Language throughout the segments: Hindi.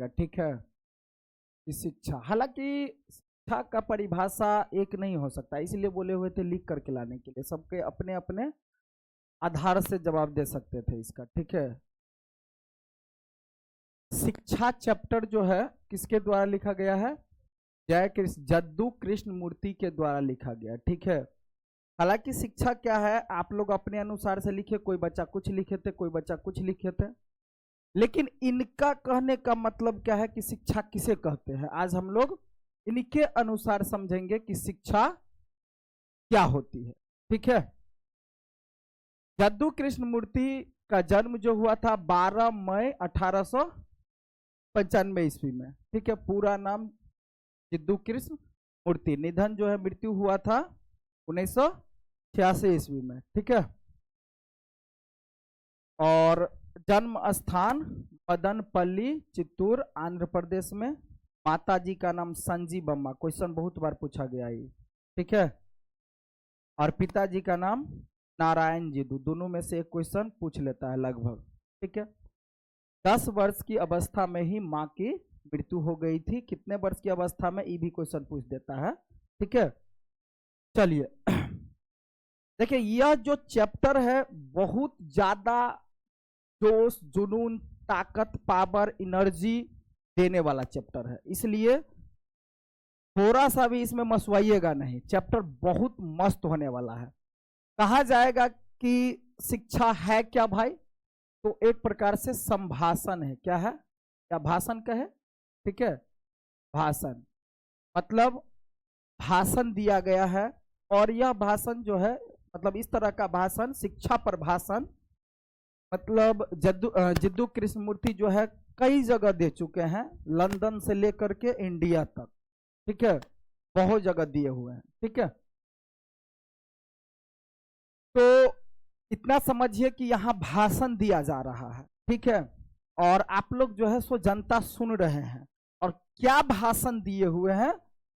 ठीक है। कि शिक्षा, हालांकि शिक्षा का परिभाषा एक नहीं हो सकता, इसलिए बोले हुए थे लिख करके लाने के लिए, सबके अपने अपने आधार से जवाब दे सकते थे इसका, ठीक है। शिक्षा चैप्टर जो है किसके द्वारा लिखा गया है? जद्दू कृष्ण मूर्ति के द्वारा लिखा गया, ठीक है। हालांकि शिक्षा क्या है आप लोग अपने अनुसार से लिखे, कोई बच्चा कुछ लिखे थे, कोई बच्चा कुछ लिखे थे, लेकिन इनका कहने का मतलब क्या है कि शिक्षा किसे कहते हैं, आज हम लोग इनके अनुसार समझेंगे कि शिक्षा क्या होती है, ठीक है। जद्दू कृष्ण मूर्ति का जन्म जो हुआ था 12 मई 1895 ईस्वी में, ठीक है। पूरा नाम जद्दू कृष्ण मूर्ति, निधन जो है मृत्यु हुआ था 1986 ईस्वी में, ठीक है। और जन्म स्थान मदनपल्ली, चित्तूर, आंध्र प्रदेश में। माता जी का नाम संजीवम्मा, क्वेश्चन बहुत बार पूछा गया है, ठीक है। और पिताजी का नाम नारायण जी, दोनों में से एक क्वेश्चन पूछ लेता है लगभग, ठीक है। 10 वर्ष की अवस्था में ही माँ की मृत्यु हो गई थी, कितने वर्ष की अवस्था में, ये भी क्वेश्चन पूछ देता है, ठीक है। चलिए देखिए, यह जो चैप्टर है बहुत ज्यादा जोश, जुनून, ताकत, पावर, एनर्जी देने वाला चैप्टर है, इसलिए थोड़ा सा भी इसमें मसवाइएगा नहीं, चैप्टर बहुत मस्त होने वाला है। कहा जाएगा कि शिक्षा है क्या भाई, तो एक प्रकार से संभाषण है, क्या है, क्या भाषण कहे, ठीक है, भाषण, मतलब भाषण दिया गया है। और यह भाषण जो है मतलब इस तरह का भाषण, शिक्षा पर भाषण, मतलब जद्दू कृष्ण मूर्ति जो है कई जगह दे चुके हैं, लंदन से लेकर के इंडिया तक, ठीक है, बहुत जगह दिए हुए हैं, ठीक है। तो इतना समझिए कि यहाँ भाषण दिया जा रहा है, ठीक है, और आप लोग जो है सो जनता सुन रहे हैं, और क्या भाषण दिए हुए हैं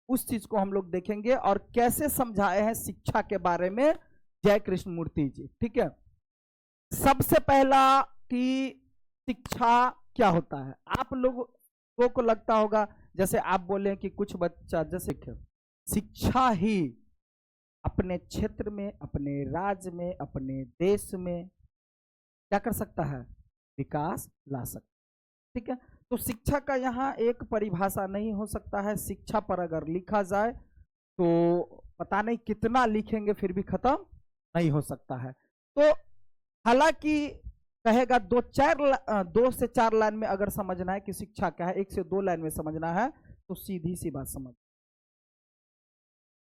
उस चीज को हम लोग देखेंगे, और कैसे समझाए हैं शिक्षा के बारे में जय कृष्ण मूर्ति जी, ठीक है। सबसे पहला कि शिक्षा क्या होता है, आप लोगों को लगता होगा जैसे आप बोले कि कुछ बच्चा जैसे शिक्षा ही अपने क्षेत्र में, अपने राज्य में, अपने देश में क्या कर सकता है, विकास ला सकता, ठीक है। तो शिक्षा का यहाँ एक परिभाषा नहीं हो सकता है, शिक्षा पर अगर लिखा जाए तो पता नहीं कितना लिखेंगे फिर भी खत्म नहीं हो सकता है। तो हालांकि कहेगा 2 से 4 लाइन में अगर समझना है कि शिक्षा क्या है, 1 से 2 लाइन में समझना है तो सीधी सी बात समझ,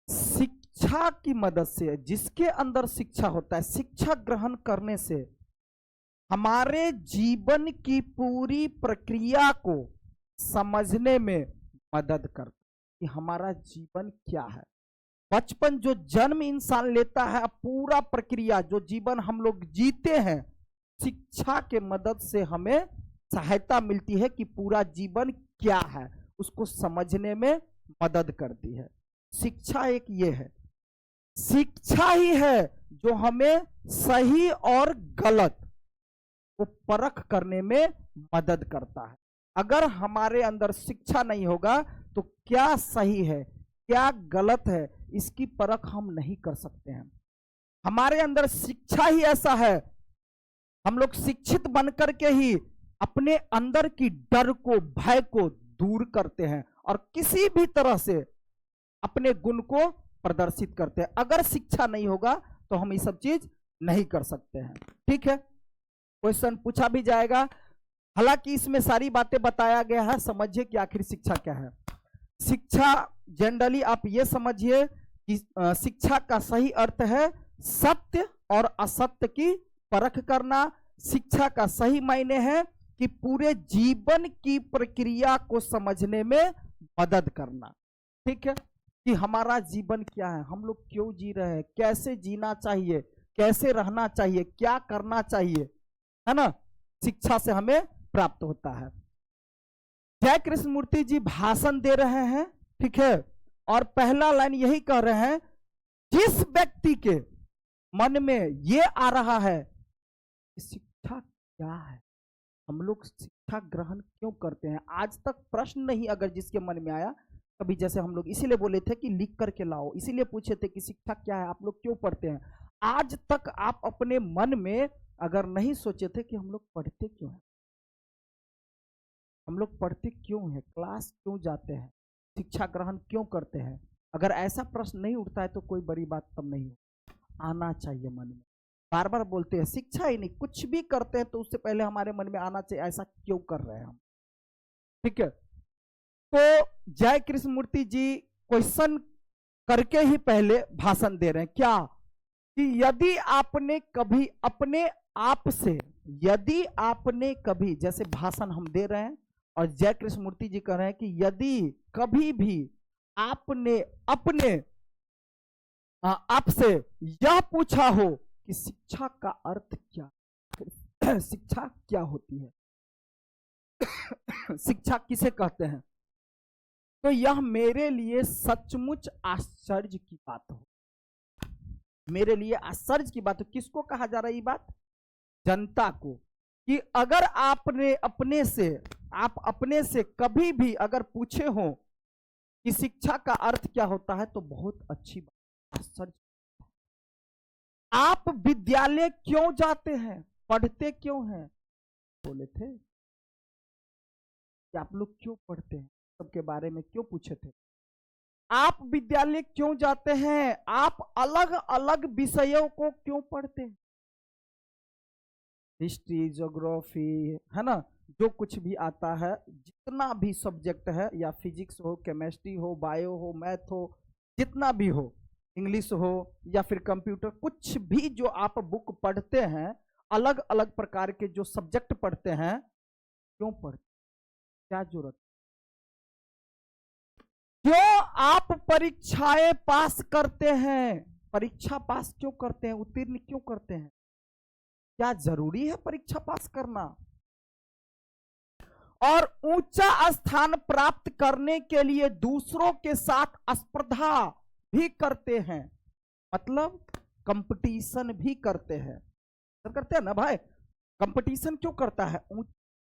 शिक्षा की मदद से, जिसके अंदर शिक्षा होता है, शिक्षा ग्रहण करने से हमारे जीवन की पूरी प्रक्रिया को समझने में मदद करता है कि हमारा जीवन क्या है। बचपन जो जन्म इंसान लेता है, पूरा प्रक्रिया जो जीवन हम लोग जीते हैं, शिक्षा के मदद से हमें सहायता मिलती है कि पूरा जीवन क्या है, उसको समझने में मदद करती है। शिक्षा एक ये है, शिक्षा ही है जो हमें सही और गलत को परख करने में मदद करता है। अगर हमारे अंदर शिक्षा नहीं होगा तो क्या सही है क्या गलत है इसकी परख हम नहीं कर सकते हैं। हमारे अंदर शिक्षा ही ऐसा है, हम लोग शिक्षित बनकर के ही अपने अंदर की डर को, भय को दूर करते हैं और किसी भी तरह से अपने गुण को प्रदर्शित करते हैं। अगर शिक्षा नहीं होगा तो हम ये सब चीज नहीं कर सकते हैं, ठीक है। क्वेश्चन पूछा भी जाएगा, हालांकि इसमें सारी बातें बताया गया है, समझिए कि आखिर शिक्षा क्या है। शिक्षा जनरली आप ये समझिए कि शिक्षा का सही अर्थ है सत्य और असत्य की परख करना। शिक्षा का सही मायने है कि पूरे जीवन की प्रक्रिया को समझने में मदद करना, ठीक है, कि हमारा जीवन क्या है, हम लोग क्यों जी रहे हैं, कैसे जीना चाहिए, कैसे रहना चाहिए, क्या करना चाहिए, है ना, शिक्षा से हमें प्राप्त होता है। जय कृष्ण मूर्ति जी भाषण दे रहे हैं, ठीक है, और पहला लाइन यही कह रहे हैं, जिस व्यक्ति के मन में ये आ रहा है कि शिक्षा क्या है, हम लोग शिक्षा ग्रहण क्यों करते हैं? आज तक प्रश्न नहीं अगर जिसके मन में आया कभी, जैसे हम लोग इसीलिए बोले थे कि लिख करके लाओ, इसीलिए पूछे थे कि शिक्षा क्या है, आप लोग क्यों पढ़ते हैं, आज तक आप अपने मन में अगर नहीं सोचे थे कि हम लोग पढ़ते क्यों हैं, हम लोग पढ़ते क्यों हैं, क्लास क्यों जाते हैं, शिक्षा ग्रहण क्यों करते हैं, अगर ऐसा प्रश्न नहीं उठता है तो कोई बड़ी बात तब नहीं आना चाहिए मन में। बार बार बोलते हैं शिक्षा ही नहीं, कुछ भी करते हैं तो उससे पहले हमारे मन में आना चाहिए ऐसा क्यों कर रहे हैं हम। ठीक है, तो जय कृष्ण मूर्ति जी क्वेश्चन करके ही पहले भाषण दे रहे हैं क्या, कि यदि आपने कभी अपने आप से, यदि आपने कभी, जैसे भाषण हम दे रहे हैं और जय कृष्ण मूर्ति जी कह रहे हैं कि यदि कभी भी आपने अपने आपसे यह पूछा हो कि शिक्षा का अर्थ क्या, शिक्षा क्या होती है, शिक्षा किसे कहते हैं, तो यह मेरे लिए सचमुच आश्चर्य की बात हो, मेरे लिए आश्चर्य की बात हो। किसको कहा जा रहा है ये बात? जनता को, कि अगर आपने अपने से, आप अपने से कभी भी अगर पूछे हो कि शिक्षा का अर्थ क्या होता है तो बहुत अच्छी बात, आश्चर्य। आप विद्यालय क्यों जाते हैं, पढ़ते क्यों हैं? बोले थे कि आप लोग क्यों पढ़ते हैं, सबके बारे में क्यों पूछे थे। आप विद्यालय क्यों जाते हैं, आप अलग अलग विषयों को क्यों पढ़ते हैं, हिस्ट्री, ज्योग्राफी, है ना, जो कुछ भी आता है, जितना भी सब्जेक्ट है, या फिजिक्स हो, केमिस्ट्री हो, बायो हो, मैथ हो, जितना भी हो, इंग्लिश हो या फिर कंप्यूटर, कुछ भी जो आप बुक पढ़ते हैं, अलग अलग प्रकार के जो सब्जेक्ट पढ़ते हैं, क्यों पढ़ते, क्या जरूरत, क्यों आप परीक्षाएं पास करते हैं, परीक्षा पास क्यों करते हैं, उत्तीर्ण क्यों करते हैं, क्या जरूरी है परीक्षा पास करना? और ऊंचा स्थान प्राप्त करने के लिए दूसरों के साथ स्पर्धा भी करते हैं, मतलब कंपटीशन भी करते हैं, करते हैं ना भाई। कंपटीशन क्यों करता है?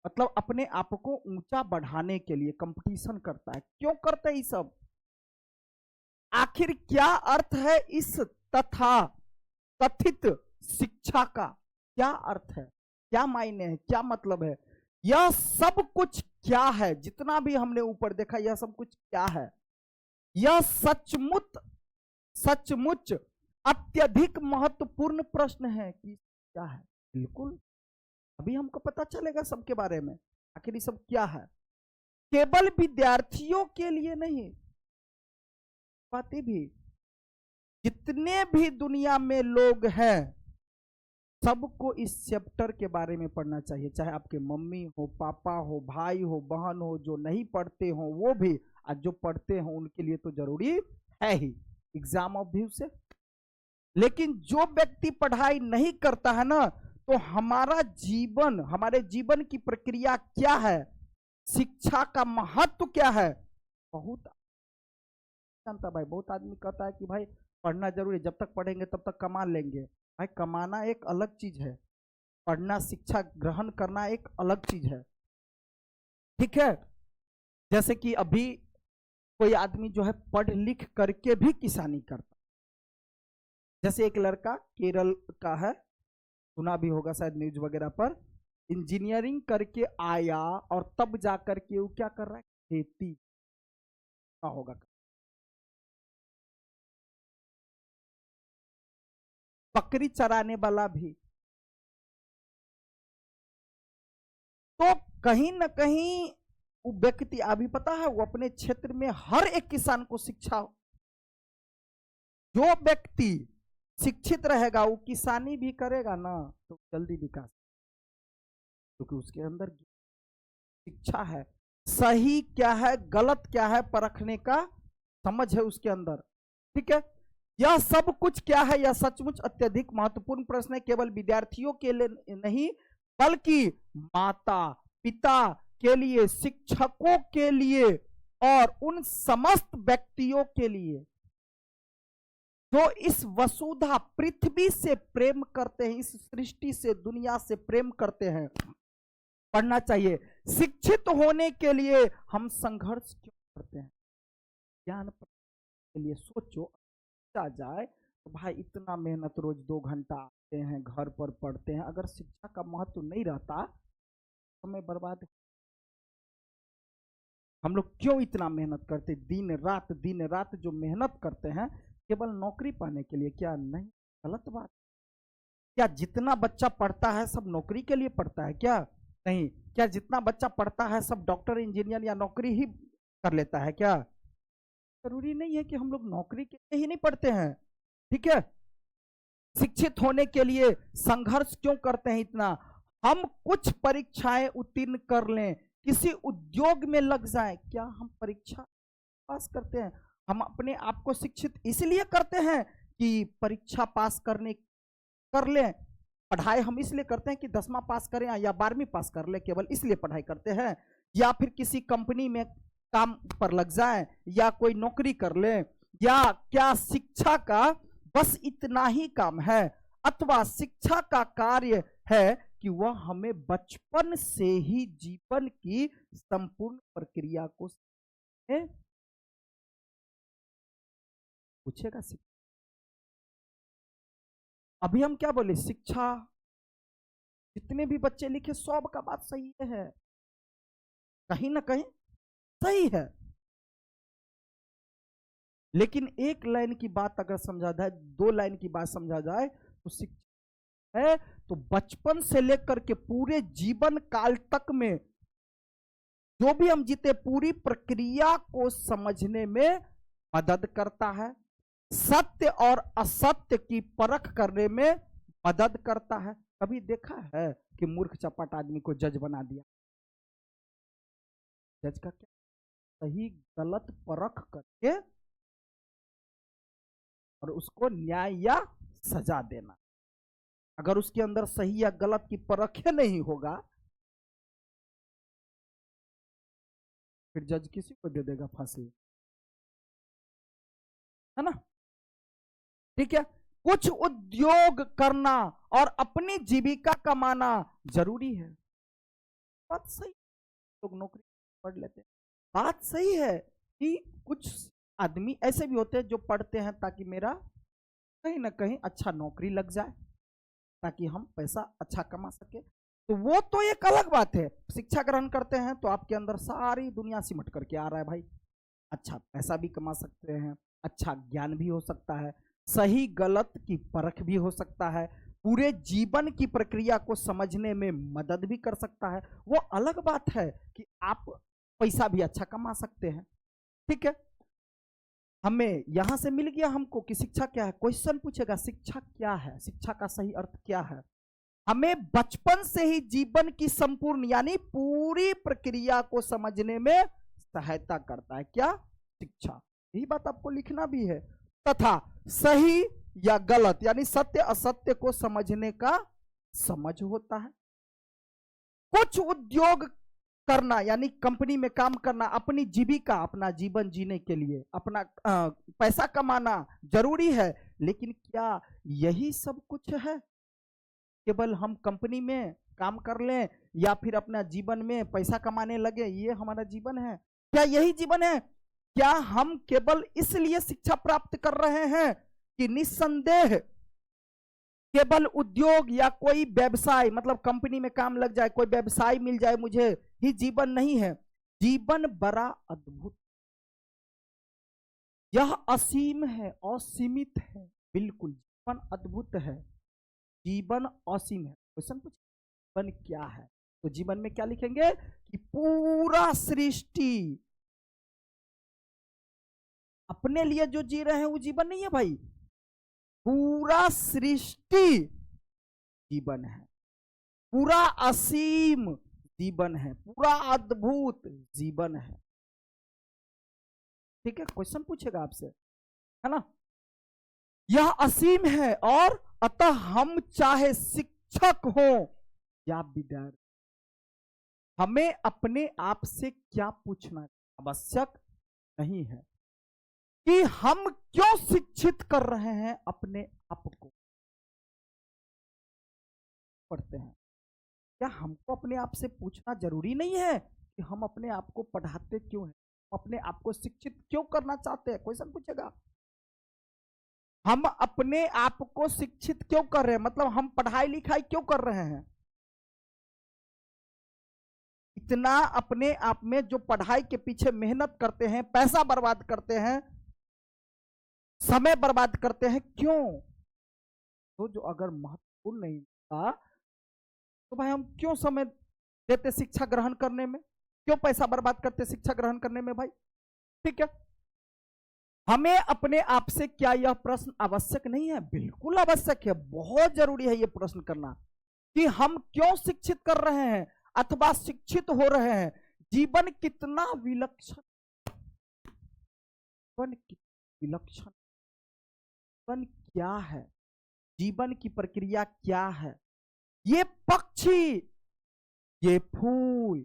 मतलब अपने आप को ऊंचा बढ़ाने के लिए कंपटीशन करता है, क्यों करते हैं ये सब? आखिर क्या अर्थ है इस तथा कथित शिक्षा का, क्या अर्थ है, क्या मायने है, क्या मतलब है, यह सब कुछ क्या है, जितना भी हमने ऊपर देखा यह सब कुछ क्या है, यह सचमुच सचमुच अत्यधिक महत्वपूर्ण प्रश्न है कि क्या है। बिल्कुल, अभी हमको पता चलेगा सबके बारे में, आखिर ये सब क्या है। केवल विद्यार्थियों के लिए नहीं, बातें भी, जितने भी दुनिया में लोग हैं सबको इस चैप्टर के बारे में पढ़ना चाहिए, चाहे आपके मम्मी हो, पापा हो, भाई हो, बहन हो, जो नहीं पढ़ते हो वो भी, और जो पढ़ते हो उनके लिए तो जरूरी है ही एग्जाम ऑफ व्यू से। लेकिन जो व्यक्ति पढ़ाई नहीं करता है ना, तो हमारा जीवन, हमारे जीवन की प्रक्रिया क्या है, शिक्षा का महत्व क्या है, बहुत जानता भाई। बहुत आदमी कहता है कि भाई पढ़ना जरूरी है, जब तक पढ़ेंगे तब तक कमा लेंगे। भाई कमाना एक अलग चीज है, पढ़ना, शिक्षा ग्रहण करना एक अलग चीज है। ठीक है, जैसे कि अभी कोई आदमी जो है पढ़ लिख करके भी किसानी करता, जैसे एक लड़का केरल का है, सुना भी होगा शायद न्यूज वगैरह पर, इंजीनियरिंग करके आया और तब जाकर के वो क्या कर रहा है, खेती का होगा, बकरी चराने वाला भी। तो कहीं ना कहीं वो व्यक्ति, अभी पता है वो अपने क्षेत्र में हर एक किसान को शिक्षा, जो व्यक्ति शिक्षित रहेगा वो किसानी भी करेगा ना तो जल्दी विकास, क्योंकि उसके अंदर शिक्षा है, सही क्या है गलत क्या है परखने का समझ है उसके अंदर। ठीक है, यह सब कुछ क्या है, यह सचमुच अत्यधिक महत्वपूर्ण प्रश्न है, केवल विद्यार्थियों के लिए नहीं बल्कि माता पिता के लिए, शिक्षकों के लिए और उन समस्त व्यक्तियों के लिए जो इस वसुधा पृथ्वी से प्रेम करते हैं, इस सृष्टि से, दुनिया से प्रेम करते हैं, पढ़ना चाहिए। शिक्षित होने के लिए हम संघर्ष क्यों करते हैं? ज्ञान के लिए सोचो, आ जाए तो भाई इतना मेहनत, रोज 2 घंटा आते हैं, घर पर पढ़ते हैं, अगर शिक्षा का महत्व नहीं रहता समय बर्बाद। हम लोग क्यों इतना मेहनत करते, दिन रात जो मेहनत करते हैं केवल नौकरी पाने के लिए? क्या नहीं गलत बात? क्या जितना बच्चा पढ़ता है सब नौकरी के लिए पढ़ता है क्या? नहीं। क्या जितना बच्चा पढ़ता है सब डॉक्टर, इंजीनियर या नौकरी ही कर लेता है क्या? जरूरी नहीं है कि हम लोग नौकरी के लिए ही नहीं पढ़ते हैं। ठीक है, शिक्षित होने के लिए संघर्ष क्यों करते हैं इतना? हम कुछ परीक्षाएं उत्तीर्ण कर लें, किसी उद्योग में लग जाए, क्या हम परीक्षा पास करते हैं? हम अपने आप को शिक्षित इसलिए करते हैं कि परीक्षा पास कर लें। पढ़ाई हम इसलिए करते हैं कि 10वां पास करें या 12वीं पास कर ले, केवल इसलिए पढ़ाई करते हैं। या फिर किसी कंपनी में काम पर लग जाए या कोई नौकरी कर ले। या क्या शिक्षा का बस इतना ही काम है? अथवा शिक्षा का कार्य है कि वह हमें बचपन से ही जीवन की संपूर्ण प्रक्रिया को पूछेगा। अभी हम क्या बोले, शिक्षा जितने भी बच्चे लिखे सब का बात सही है, कहीं ना कहीं सही है, लेकिन एक लाइन की बात अगर समझा जाए, 2 लाइन की बात समझा जाए तो शिक्षा है तो बचपन से लेकर के पूरे जीवन काल तक में जो भी हम जीते पूरी प्रक्रिया को समझने में मदद करता है, सत्य और असत्य की परख करने में मदद करता है। कभी देखा है कि मूर्ख चपाट आदमी को जज बना दिया? जज का क्या, सही गलत परख करके और उसको न्याय या सजा देना। अगर उसके अंदर सही या गलत की परख नहीं होगा फिर जज किसी को दे देगा फांसी, है ना? ठीक है, कुछ उद्योग करना और अपनी जीविका कमाना जरूरी है। बात सही, लोग नौकरी पढ़ लेते हैं, बात सही है कि कुछ आदमी ऐसे भी होते हैं जो पढ़ते हैं ताकि मेरा कहीं ना कहीं अच्छा नौकरी लग जाए, ताकि हम पैसा अच्छा कमा सके। तो वो तो एक अलग बात है। शिक्षा ग्रहण करते हैं तो आपके अंदर सारी दुनिया सिमट करके आ रहा है भाई, अच्छा पैसा भी कमा सकते हैं, अच्छा ज्ञान भी हो सकता है, सही गलत की परख भी हो सकता है, पूरे जीवन की प्रक्रिया को समझने में मदद भी कर सकता है। वो अलग बात है कि आप पैसा भी अच्छा कमा सकते हैं। ठीक है, हमें यहां से मिल गया हमको कि शिक्षा क्या है। क्वेश्चन पूछेगा शिक्षा क्या है, शिक्षा का सही अर्थ क्या है? हमें बचपन से ही जीवन की संपूर्ण यानी पूरी प्रक्रिया को समझने में सहायता करता है। क्या? शिक्षा। यही बात आपको लिखना भी है। तथा सही या गलत यानी सत्य असत्य को समझने का समझ होता है। कुछ उद्योग करना यानी कंपनी में काम करना, अपनी जीविका अपना जीवन जीने के लिए अपना पैसा कमाना जरूरी है, लेकिन क्या यही सब कुछ है? केवल हम कंपनी में काम कर लें या फिर अपना जीवन में पैसा कमाने लगे ये हमारा जीवन है? क्या यही जीवन है? क्या हम केवल इसलिए शिक्षा प्राप्त कर रहे हैं कि निस्संदेह केवल उद्योग या कोई व्यवसाय मतलब कंपनी में काम लग जाए, कोई व्यवसाय मिल जाए मुझे ही जीवन नहीं है? जीवन बड़ा अद्भुत, यह असीम है, असीमित है। बिल्कुल जीवन अद्भुत है, जीवन असीम है। क्वेश्चन पूछ जीवन क्या है, तो जीवन में क्या लिखेंगे कि पूरा सृष्टि अपने लिए जो जी रहे हैं वो जीवन नहीं है भाई, पूरा सृष्टि जीवन है, पूरा असीम जीवन है, पूरा अद्भुत जीवन है। ठीक है, क्वेश्चन पूछेगा आपसे, है ना? यह असीम है और अतः हम चाहे शिक्षक हो या विद्यार्थी, हमें अपने आप से क्या पूछना आवश्यक नहीं है कि हम क्यों शिक्षित कर रहे हैं अपने आप को। पढ़ते हैं क्या हमको अपने आप से पूछना जरूरी नहीं है कि हम अपने आप को पढ़ाते क्यों हैं, अपने आप को शिक्षित क्यों करना चाहते हैं? क्वेश्चन पूछेगा, हम अपने आप को शिक्षित क्यों कर रहे हैं, मतलब हम पढ़ाई लिखाई क्यों कर रहे हैं? इतना अपने आप में जो पढ़ाई के पीछे मेहनत करते हैं, पैसा बर्बाद करते हैं, समय बर्बाद करते हैं, क्यों? तो जो अगर महत्वपूर्ण नहीं था तो भाई हम क्यों समय देते शिक्षा ग्रहण करने में, क्यों पैसा बर्बाद करते शिक्षा ग्रहण करने में भाई? ठीक है, हमें अपने आप से क्या यह प्रश्न आवश्यक नहीं है? बिल्कुल आवश्यक है, बहुत जरूरी है यह प्रश्न करना कि हम क्यों शिक्षित कर रहे हैं अथवा शिक्षित हो रहे हैं। जीवन कितना विलक्षण, जीवन विलक्षण, जीवन क्या है, जीवन की प्रक्रिया क्या है? ये पक्षी, ये फूल,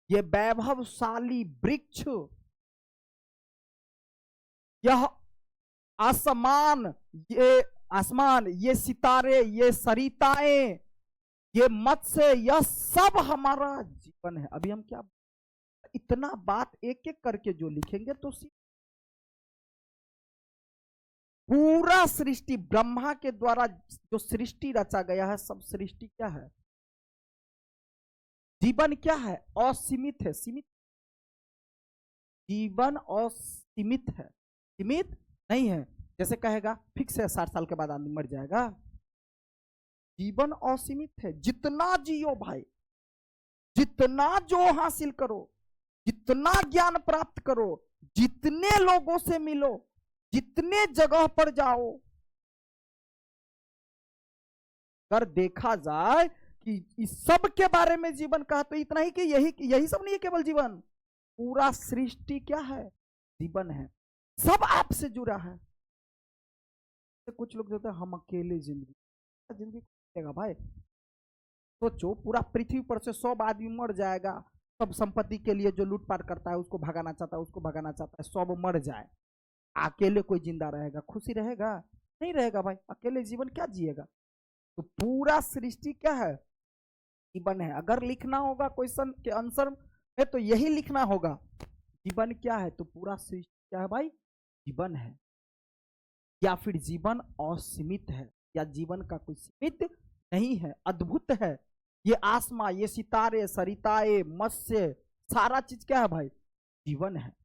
ये वैभवशाली वृक्ष, यह आसमान, ये सितारे, ये सरिताएं, ये मत्स्य, यह सब हमारा जीवन है। अभी हम क्या इतना बात एक एक करके जो लिखेंगे तो पूरा सृष्टि ब्रह्मा के द्वारा जो सृष्टि रचा गया है, सब सृष्टि क्या है? जीवन क्या है? असीमित है, सीमित। जीवन असीमित है, सीमित नहीं है। जैसे कहेगा फिक्स है 60 साल के बाद आदमी मर जाएगा, जीवन असीमित है। जितना जियो भाई, जितना जो हासिल करो, जितना ज्ञान प्राप्त करो, जितने लोगों से मिलो, जितने जगह पर जाओ, अगर देखा जाए कि इस सब के बारे में जीवन कहा तो इतना ही कि यही सब नहीं है केवल जीवन, पूरा सृष्टि क्या है? जीवन है, सब आपसे जुड़ा है। तो कुछ लोग कहते हैं हम अकेले जिंदगी जिएगा भाई, सोचो पूरा पृथ्वी पर से 100 आदमी मर जाएगा, सब संपत्ति के लिए जो लूटपाट करता है उसको भगाना चाहता है, उसको भगाना चाहता है, सब मर जाए, अकेले कोई जिंदा रहेगा? खुशी रहेगा? नहीं रहेगा भाई, अकेले जीवन क्या जिएगा? तो पूरा सृष्टि क्या है? जीवन है। अगर लिखना होगा क्वेश्चन के आंसर में तो यही लिखना होगा, जीवन क्या है? तो पूरा सृष्टि क्या है भाई? जीवन है। या फिर जीवन असीमित है, या जीवन का कोई सीमित नहीं है, अद्भुत है। ये आसमां, ये सितारे, सरिताए, मत्स्य, सारा चीज क्या है भाई? जीवन है।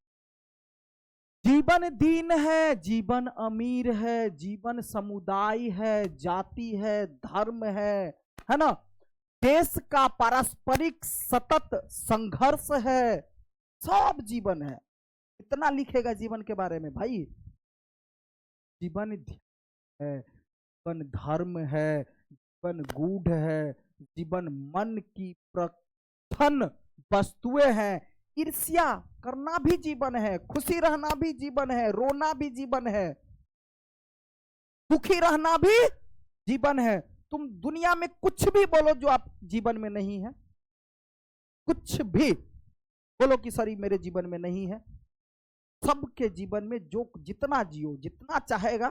जीवन दीन है, जीवन अमीर है, जीवन समुदाय है, जाति है, धर्म है ना? देश का पारस्परिक सतत संघर्ष है, सब जीवन है। इतना लिखेगा जीवन के बारे में भाई। जीवन है, जीवन धर्म है, जीवन गूढ़ है, जीवन मन की प्रथन वस्तुएं हैं। ईर्ष्या करना भी जीवन है, खुशी रहना भी जीवन है, रोना भी जीवन है, दुखी रहना भी जीवन है। तुम दुनिया में कुछ भी बोलो जो आप जीवन में नहीं है, कुछ भी बोलो कि सर मेरे जीवन में नहीं है, सबके जीवन में जो जितना जियो, जितना चाहेगा,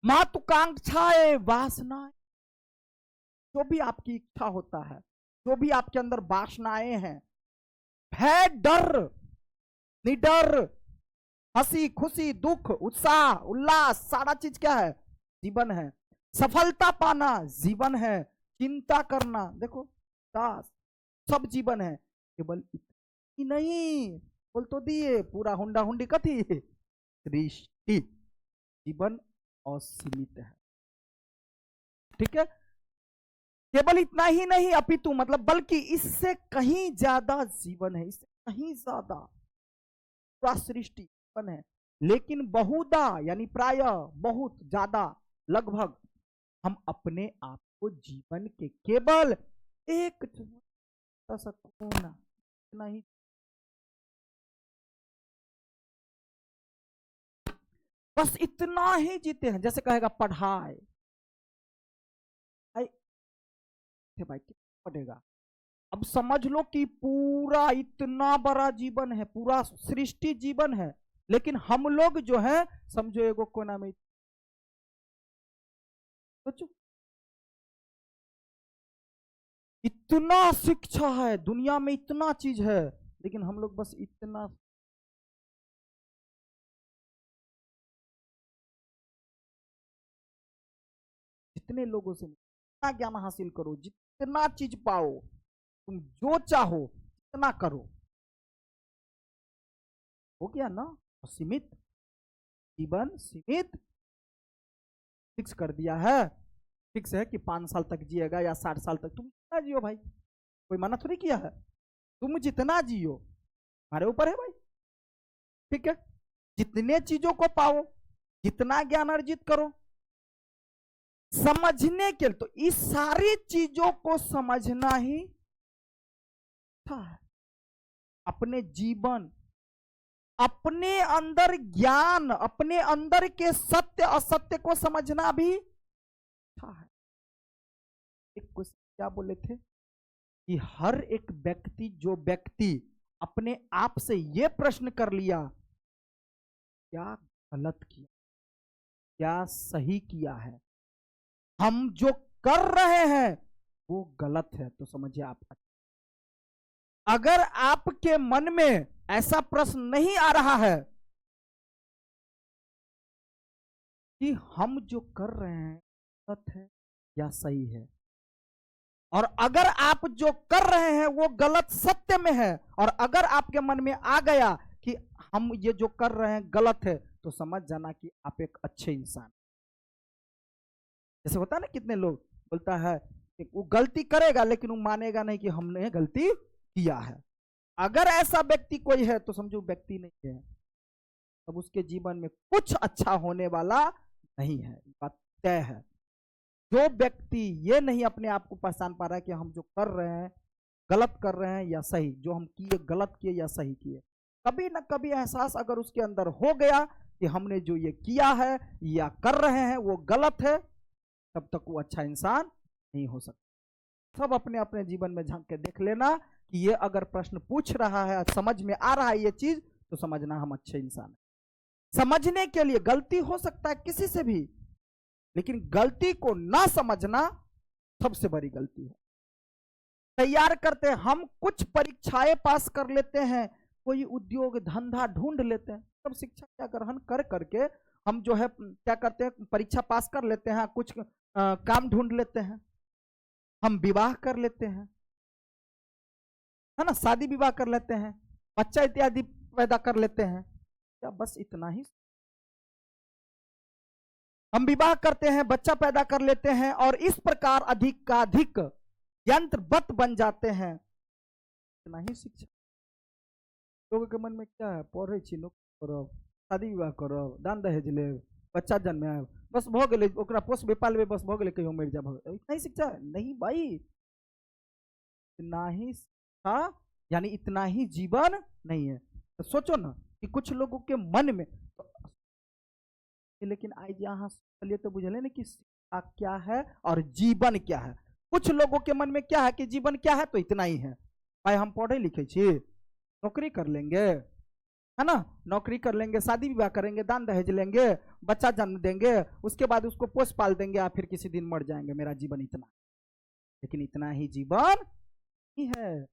महत्वाकांक्षाएं, वासनाएं, जो भी आपकी इच्छा होता है, जो भी आपके अंदर वासनाएं हैं, भय, डर, निडर, हंसी खुशी, दुख, उत्साह, उल्लास, सारा चीज क्या है? जीवन है। सफलता पाना जीवन है, चिंता करना, देखो दास, सब जीवन है। केवल इतनी नहीं, बोल तो दिए पूरा हुंडा हुंडी कथी सृष्टि, जीवन असीमित है। ठीक है, केवल इतना ही नहीं अपितु मतलब बल्कि इससे कहीं ज्यादा जीवन है, इससे कहीं ज्यादा पूरा सृष्टि जीवन है। लेकिन बहुधा यानी प्राय, बहुत ज्यादा, लगभग हम अपने आप को जीवन के केवल एक नहीं, बस इतना ही जीते हैं। जैसे कहेगा पढ़ाई, भाई पढ़ेगा, अब समझ लो कि पूरा इतना बड़ा जीवन है, पूरा सृष्टि जीवन है, लेकिन हम लोग जो है समझो एगो कोना में, सोचो इतना शिक्षा है दुनिया में, इतना चीज है, लेकिन हम लोग बस इतना जितने लोगों से जितना ज्ञान हासिल करो, जितना चीज पाओ, तुम जो चाहो इतना करो, हो गया ना। सीमित जीवन, सीमित फिक्स कर दिया है, फिक्स है कि 5 साल तक जिएगा या 60 साल तक, तुम जितना जियो भाई, कोई मना थोड़ी किया है, तुम जितना जियो हमारे ऊपर है भाई, ठीक है। जितने चीजों को पाओ, जितना ज्ञान अर्जित करो, समझने के लिए तो इस सारी चीजों को समझना ही था। अपने जीवन, अपने अंदर ज्ञान, अपने अंदर के सत्य असत्य को समझना भी था। एक क्वेश्चन क्या बोले थे कि हर एक व्यक्ति, जो व्यक्ति अपने आप से यह प्रश्न कर लिया, क्या गलत किया, क्या सही किया है, हम जो कर रहे हैं वो गलत है, तो समझिए आप। अगर आपके मन में ऐसा प्रश्न नहीं आ रहा है कि हम जो कर रहे हैं गलत है या सही है, और अगर आप जो कर रहे हैं वो गलत सत्य में है, और अगर आपके मन में आ गया कि हम ये जो कर रहे हैं गलत है, तो समझ जाना कि आप एक अच्छे इंसान। जैसे होता है ना, कितने लोग बोलता है कि वो गलती करेगा लेकिन वो मानेगा नहीं कि हमने गलती किया है। अगर ऐसा व्यक्ति कोई है तो समझो व्यक्ति नहीं है, तब उसके जीवन में कुछ अच्छा होने वाला नहीं है, बात तय है। जो व्यक्ति ये नहीं अपने आप को पहचान पा रहा है कि हम जो कर रहे हैं गलत कर रहे हैं या सही, जो हम किए गलत किए या सही किए, कभी ना कभी एहसास अगर उसके अंदर हो गया कि हमने जो ये किया है या कर रहे हैं वो गलत है, तब तक वो अच्छा इंसान नहीं हो सकता। सब अपने अपने जीवन में झांक के देख लेना कि ये अगर प्रश्न पूछ रहा है, समझ में आ रहा है ये चीज, तो समझना हम अच्छे इंसान हैं। समझने के लिए गलती हो सकता है किसी से भी, लेकिन गलती को ना समझना सबसे बड़ी गलती है। तैयार करते हैं हम, कुछ परीक्षाएं पास कर लेते हैं, कोई उद्योग धंधा ढूंढ लेते हैं, सब शिक्षा का ग्रहण कर करके हम जो है क्या करते हैं, परीक्षा पास कर लेते हैं, कुछ काम ढूंढ लेते हैं, हम विवाह कर लेते हैं, है ना, शादी विवाह कर लेते हैं, बच्चा इत्यादि पैदा कर लेते हैं, क्या बस इतना ही? हम विवाह करते हैं, बच्चा पैदा कर लेते हैं, और इस प्रकार अधिक का अधिक यंत्रवत बन जाते हैं, इतना ही शिक्षा। लोगों के मन में क्या है, पढ़े छी, नौकरी करब, शादी विवाह करब, दान दहेज लेब, बच्चा जन्माब, बस भ गेलै, ओकरा पोस बेपाल में बस भ गेलै, कहियो मर जाब, इतना ही शिक्षा है? नहीं भाई, इतना ही शिक्षा यानी इतना ही जीवन नहीं है। तो सोचो ना कि कुछ लोगों के मन में तो, लेकिन आज यहाँ चलिए तो बुझले ना कि शिक्षा क्या है और जीवन क्या है। कुछ लोगों के मन में क्या है कि जीवन क्या है, तो इतना ही है भाई, हम पढ़े लिखे छी, नौकरी कर लेंगे, है ना, नौकरी कर लेंगे, शादी विवाह करेंगे, दान दहेज लेंगे, बच्चा जन्म देंगे, उसके बाद उसको पोस पाल देंगे, या फिर किसी दिन मर जाएंगे, मेरा जीवन इतना। लेकिन इतना ही जीवन ही है,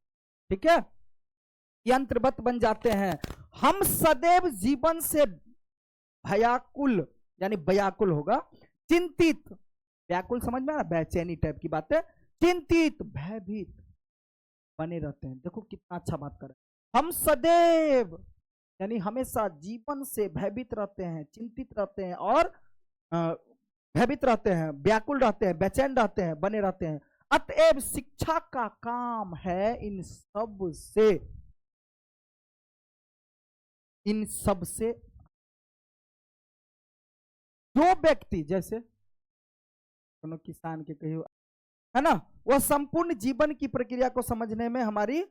ठीक है। यंत्रवत बन जाते हैं हम, सदैव जीवन से भयाकुल, यानी व्याकुल होगा, चिंतित, व्याकुल समझ में आ रहा, बेचैनी टाइप की बात है, चिंतित भयभीत बने रहते हैं। देखो कितना अच्छा बात कर रहे हैं, हम सदैव यानी हमेशा जीवन से भयभीत रहते हैं, चिंतित रहते हैं, और भयभीत रहते हैं, व्याकुल रहते हैं, बेचैन रहते हैं, बने रहते हैं। अतएव शिक्षा का काम है इन सब से जो व्यक्ति, जैसे किसान के कहियो, है ना, वह संपूर्ण जीवन की प्रक्रिया को समझने में हमारी,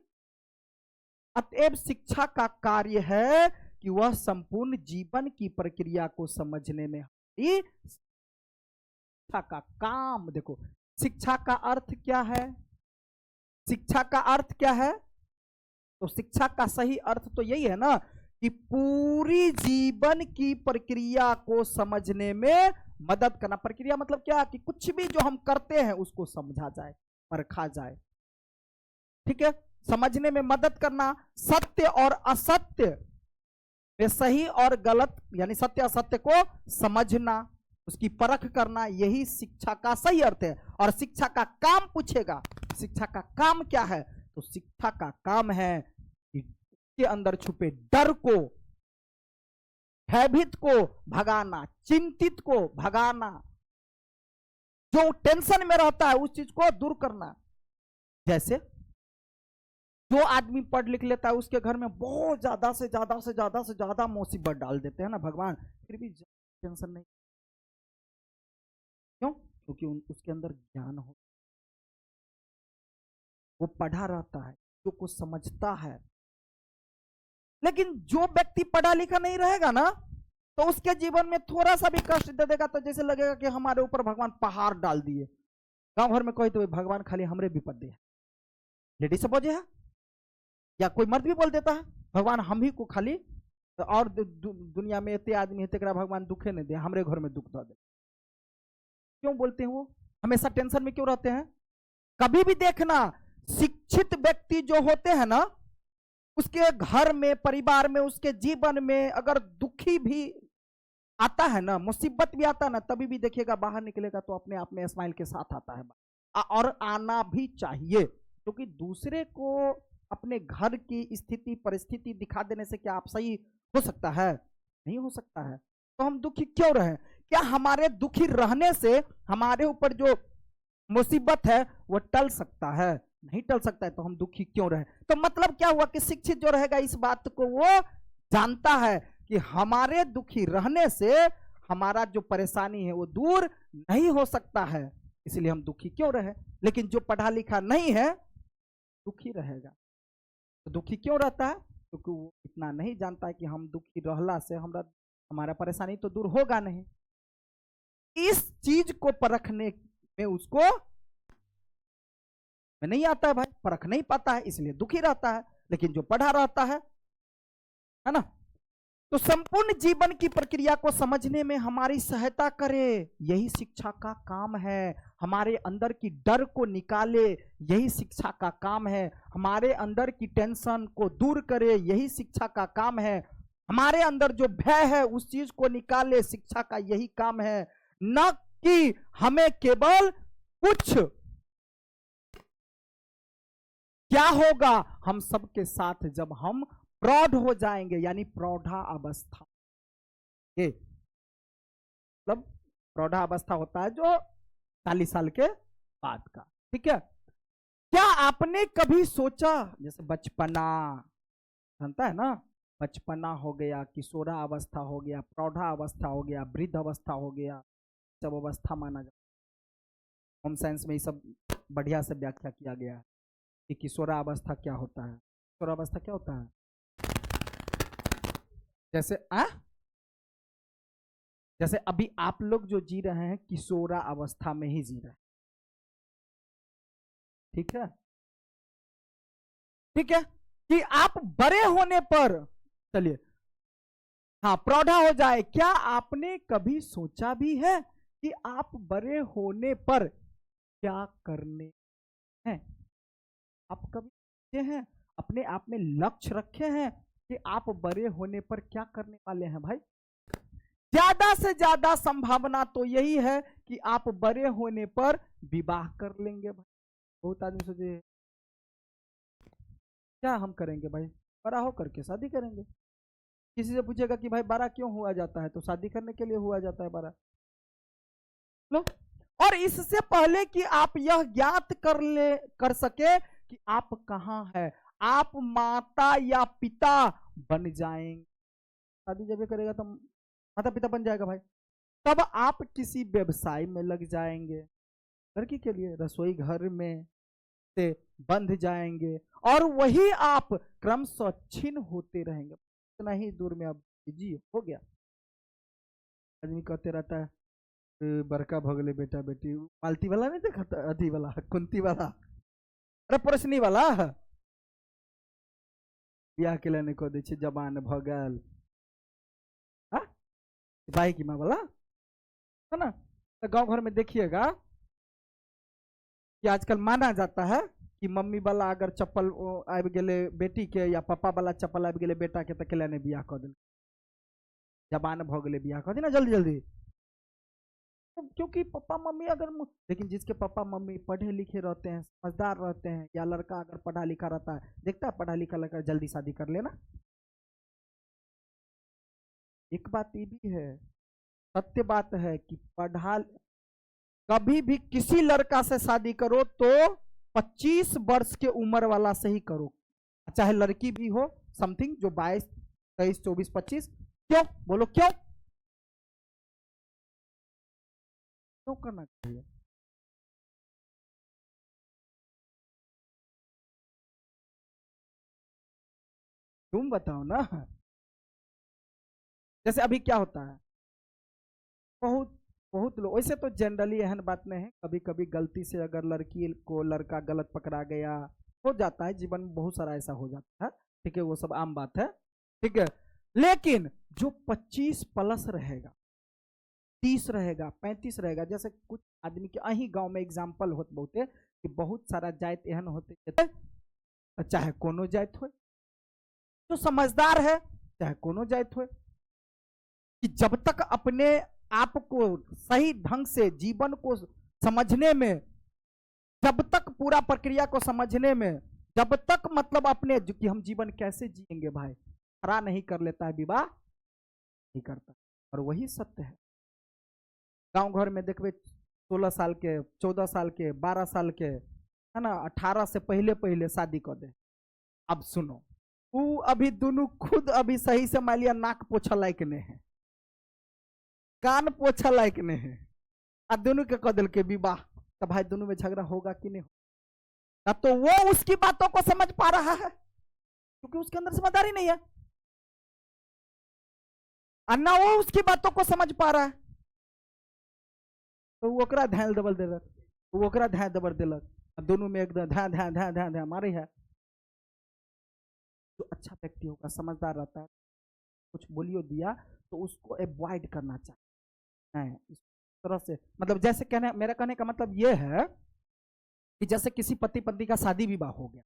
अतएव शिक्षा का कार्य है कि वह संपूर्ण जीवन की प्रक्रिया को समझने में हमारी, शिक्षा का काम। देखो शिक्षा का अर्थ क्या है, शिक्षा का अर्थ क्या है, तो शिक्षा का सही अर्थ तो यही है ना कि पूरी जीवन की प्रक्रिया को समझने में मदद करना। प्रक्रिया मतलब क्या कि कुछ भी जो हम करते हैं उसको समझा जाए, परखा जाए, ठीक है, समझने में मदद करना, सत्य और असत्य में सही और गलत यानी सत्य असत्य को समझना, उसकी परख करना, यही शिक्षा का सही अर्थ है। और शिक्षा का काम पूछेगा, शिक्षा का काम क्या है, तो शिक्षा का काम है कि के अंदर छुपे डर को, भयभीत को भगाना, चिंतित को भगाना, जो टेंशन में रहता है उस चीज को दूर करना। जैसे जो आदमी पढ़ लिख लेता है उसके घर में बहुत ज्यादा से ज्यादा से ज्यादा से ज्यादा मुसीबत डाल देते हैं ना भगवान, फिर भी टेंशन नहीं। क्यों? क्योंकि उसके अंदर ज्ञान हो, वो पढ़ा रहता है, जो कुछ समझता है। लेकिन जो व्यक्ति पढ़ा लिखा नहीं रहेगा ना, तो उसके जीवन में थोड़ा सा भी कष्ट दे देगा तो जैसे लगेगा कि हमारे ऊपर भगवान पहाड़ डाल दिए। गांव भर में कोई तो भगवान खाली हमरे विपद दे, लेडीज से बोझे है, या कोई मर्द भी बोल देता है भगवान हम ही को खाली, और दुनिया में इतने आदमी है भगवान दुखे नहीं दे, हमरे घर में दुख दे। क्यों बोलते हैं? वो हमेशा टेंशन में क्यों रहते हैं? कभी भी देखना, शिक्षित व्यक्ति जो होते हैं ना, उसके घर में, परिवार में, उसके जीवन में अगर दुखी भी आता है ना, मुसीबत भी आता है ना, तभी भी देखिएगा बाहर निकलेगा तो अपने आप में स्माइल के साथ आता है। और आना भी चाहिए, क्योंकि दूसरे को अपने घर की स्थिति परिस्थिति दिखा देने से क्या आप सही हो सकता है? नहीं हो सकता है। तो हम दुखी क्यों रहे? क्या हमारे दुखी रहने से हमारे ऊपर जो मुसीबत है वो टल सकता है? नहीं टल सकता है। तो हम दुखी क्यों रहे? तो मतलब क्या हुआ कि शिक्षित जो रहेगा इस बात को वो जानता है कि हमारे दुखी रहने से हमारा जो परेशानी है वो दूर नहीं हो सकता है, इसलिए हम दुखी क्यों रहे। लेकिन जो पढ़ा लिखा नहीं है दुखी रहेगा। तो दुखी क्यों रहता है? क्योंकि वो इतना नहीं जानता है कि हम दुखी रहला से हमारा परेशानी तो दूर होगा नहीं। इस चीज को परखने में उसको नहीं आता है भाई, परख नहीं पाता है, इसलिए दुखी रहता है। लेकिन जो पढ़ा रहता है ना, तो संपूर्ण जीवन की प्रक्रिया को समझने में हमारी सहायता करे, यही शिक्षा का काम है। हमारे अंदर की डर को निकाले, यही शिक्षा का काम है। हमारे अंदर की टेंशन को दूर करे, यही शिक्षा का काम है। हमारे अंदर जो भय है उस चीज को निकाले, शिक्षा का यही काम है। न कि हमें केवल कुछ क्या होगा हम सबके साथ जब हम प्रौढ़ हो जाएंगे, यानी प्रौढ़ा अवस्था। ये मतलब प्रौढ़ा अवस्था होता है जो 40 साल के बाद का, ठीक है। क्या आपने कभी सोचा, जैसे बचपना जानता है ना, बचपना हो गया, किशोरा अवस्था हो गया, प्रौढ़ा अवस्था हो गया, वृद्ध अवस्था हो गया, सब अवस्था माना जाता है। होम साइंस में ये सब बढ़िया से व्याख्या किया गया है कि किशोरा अवस्था क्या होता है। किशोरा अवस्था क्या होता है? जैसे अभी आप लोग जो जी रहे हैं किशोरा अवस्था में ही जी रहे हैं, ठीक है। ठीक है कि आप बड़े होने पर, चलिए हाँ, प्रौढ़ा हो जाए। क्या आपने कभी सोचा भी है कि आप बड़े होने पर क्या करने हैं? आप कभी सोचे हैं, अपने आप में लक्ष्य रखे हैं कि आप बड़े होने पर क्या करने वाले हैं? भाई ज्यादा से ज्यादा संभावना तो यही है कि आप बड़े होने पर विवाह कर लेंगे। भाई बहुत आदमी सोचे क्या हम करेंगे, भाई बड़ा होकर के शादी करेंगे। किसी से पूछेगा कि भाई बड़ा क्यों हुआ जाता है, तो शादी करने के लिए हुआ जाता है बड़ा। लो, और इससे पहले कि आप यह ज्ञात कर सके कि आप कहां है, आप माता या पिता बन जाएंगे। शादी जब करेगा तो माता पिता बन जाएगा भाई। तब आप किसी व्यवसाय में लग जाएंगे, लड़की के लिए रसोई घर में से बंध जाएंगे, और वही आप क्रमशः छिन्न होते रहेंगे। इतना ही दूर में अब जी हो गया। आदमी कहते रहता है बड़का भगले बेटा बेटी, मालती वाला नहीं देखा, अधी वाला कुंती वाला, अरे प्रश्नी वाला ब्याह के लेने को दे जबान भगल भाई की माँ वाला है ना। तो गांव घर में देखिएगा कि आजकल माना जाता है कि मम्मी वाला अगर चप्पल आबि गेले बेटी के या पापा वाला चप्पल आबि गेले बेटा के, तो केला ने बियाह कऽ देल, जबान भ गेले बियाह कऽ दी ना जल्दी जल्दी। क्योंकि पापा मम्मी अगर लेकिन जिसके पापा मम्मी पढ़े लिखे रहते हैं, समझदार रहते हैं, या लड़का अगर पढ़ा लिखा रहता है, देखता है पढ़ा लिखा लड़का जल्दी शादी कर लेना। एक बात ये भी है, सत्य बात है कि कभी भी किसी लड़का से शादी करो तो 25 वर्ष के उम्र वाला से ही करो, चाहे लड़की भी हो समथिंग जो 22, 23, 24, 25। क्यों बोलो, क्यों क्यों करना चाहिए? तुम बताओ ना। जैसे अभी क्या होता है, बहुत बहुत लोग, वैसे तो जनरली एहन बात नहीं है, कभी कभी गलती से अगर लड़की को लड़का गलत पकड़ा गया, हो जाता है जीवन में, बहुत सारा ऐसा हो जाता है, ठीक है, वो सब आम बात है, ठीक है। लेकिन जो 25 प्लस रहेगा, 30 रहेगा, 35 रहेगा, जैसे कुछ आदमी के अही गांव में एग्जाम्पल होते बहुते कि बहुत सारा जात एहन होते, चाहे कोनो जात हो, जो समझदार है, चाहे कोनो जात हो, कि जब तक अपने आप को सही ढंग से जीवन को समझने में, जब तक पूरा प्रक्रिया को समझने में, जब तक मतलब अपने कि हम जीवन कैसे जिएंगे भाई, खड़ा नहीं कर लेता है, विवाह नहीं करता। और वही सत्य है, गांव घर में देखबे 16 साल के, 14 साल के, 12 साल के, है ना, 18 से पहले पहले शादी कर दे। अब सुनो, वो अभी दोनों खुद अभी सही से मान लिया नाक पोछा लायक नहीं है, कान पोछा लायक नहीं है, और दोनों के कदल के विवाह, तो भाई दोनों में झगड़ा होगा कि नहीं? ना तो वो उसकी बातों को समझ पा रहा है क्योंकि उसके अंदर समझदारी नहीं है, और ना वो उसकी बातों को समझ पा रहा है, तो वो ओकरा ध्यान दबल देलक, वो ओकरा ध्यान दबल देलक, दोनों में एकदम ध्यान ध्यान ध्यान ध्यान ध्यान मारे है। जो अच्छा व्यक्ति होगा, समझदार रहता है, कुछ बोलियो दिया तो उसको अवॉइड करना चाहिए, इस तरह से, मतलब जैसे कहने, मेरा कहने का मतलब ये है कि जैसे किसी पति पत्नी का शादी विवाह हो गया,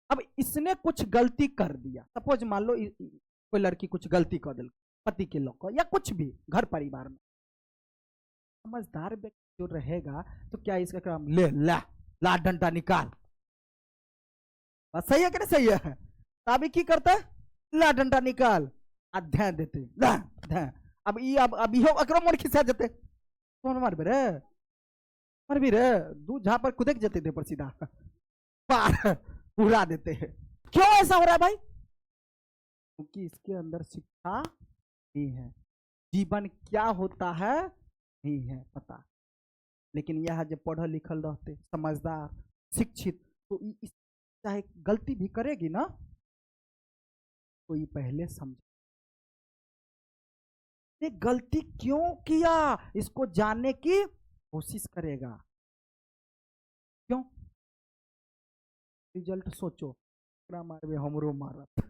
अब इसने कुछ गलती कर दिया, सपोज मान लो कोई लड़की कुछ गलती कर दिल पति के लोग को, या कुछ भी घर परिवार में, समझदार व्यक्ति जो रहेगा तो क्या इसका काम, ले ला ला डंडा निकाल, बात सही है कि नहीं सही है? अभी की करता है, ला डंडा निकाल, ध्यान देते ला ध्यान, अब इहो एकरो मन खिसा जते, कौन मारबे रे, मारबी रे, दू जहां पर कुदेक जते थे पर सीधा पार उड़ा देते हैं। क्यों ऐसा हो रहा है भाई? क्योंकि इसके अंदर शिक्षा नहीं है, जीवन क्या होता है नहीं है पता। लेकिन यह जब पढ़ल लिखल रहते, समझदार, शिक्षित, तो इस चाहे गलती भी करेगी ना तो ये पहले समझ गलती क्यों किया, इसको जानने की कोशिश करेगा। क्यों? रिजल्ट सोचो, मारवे हमरो मारत,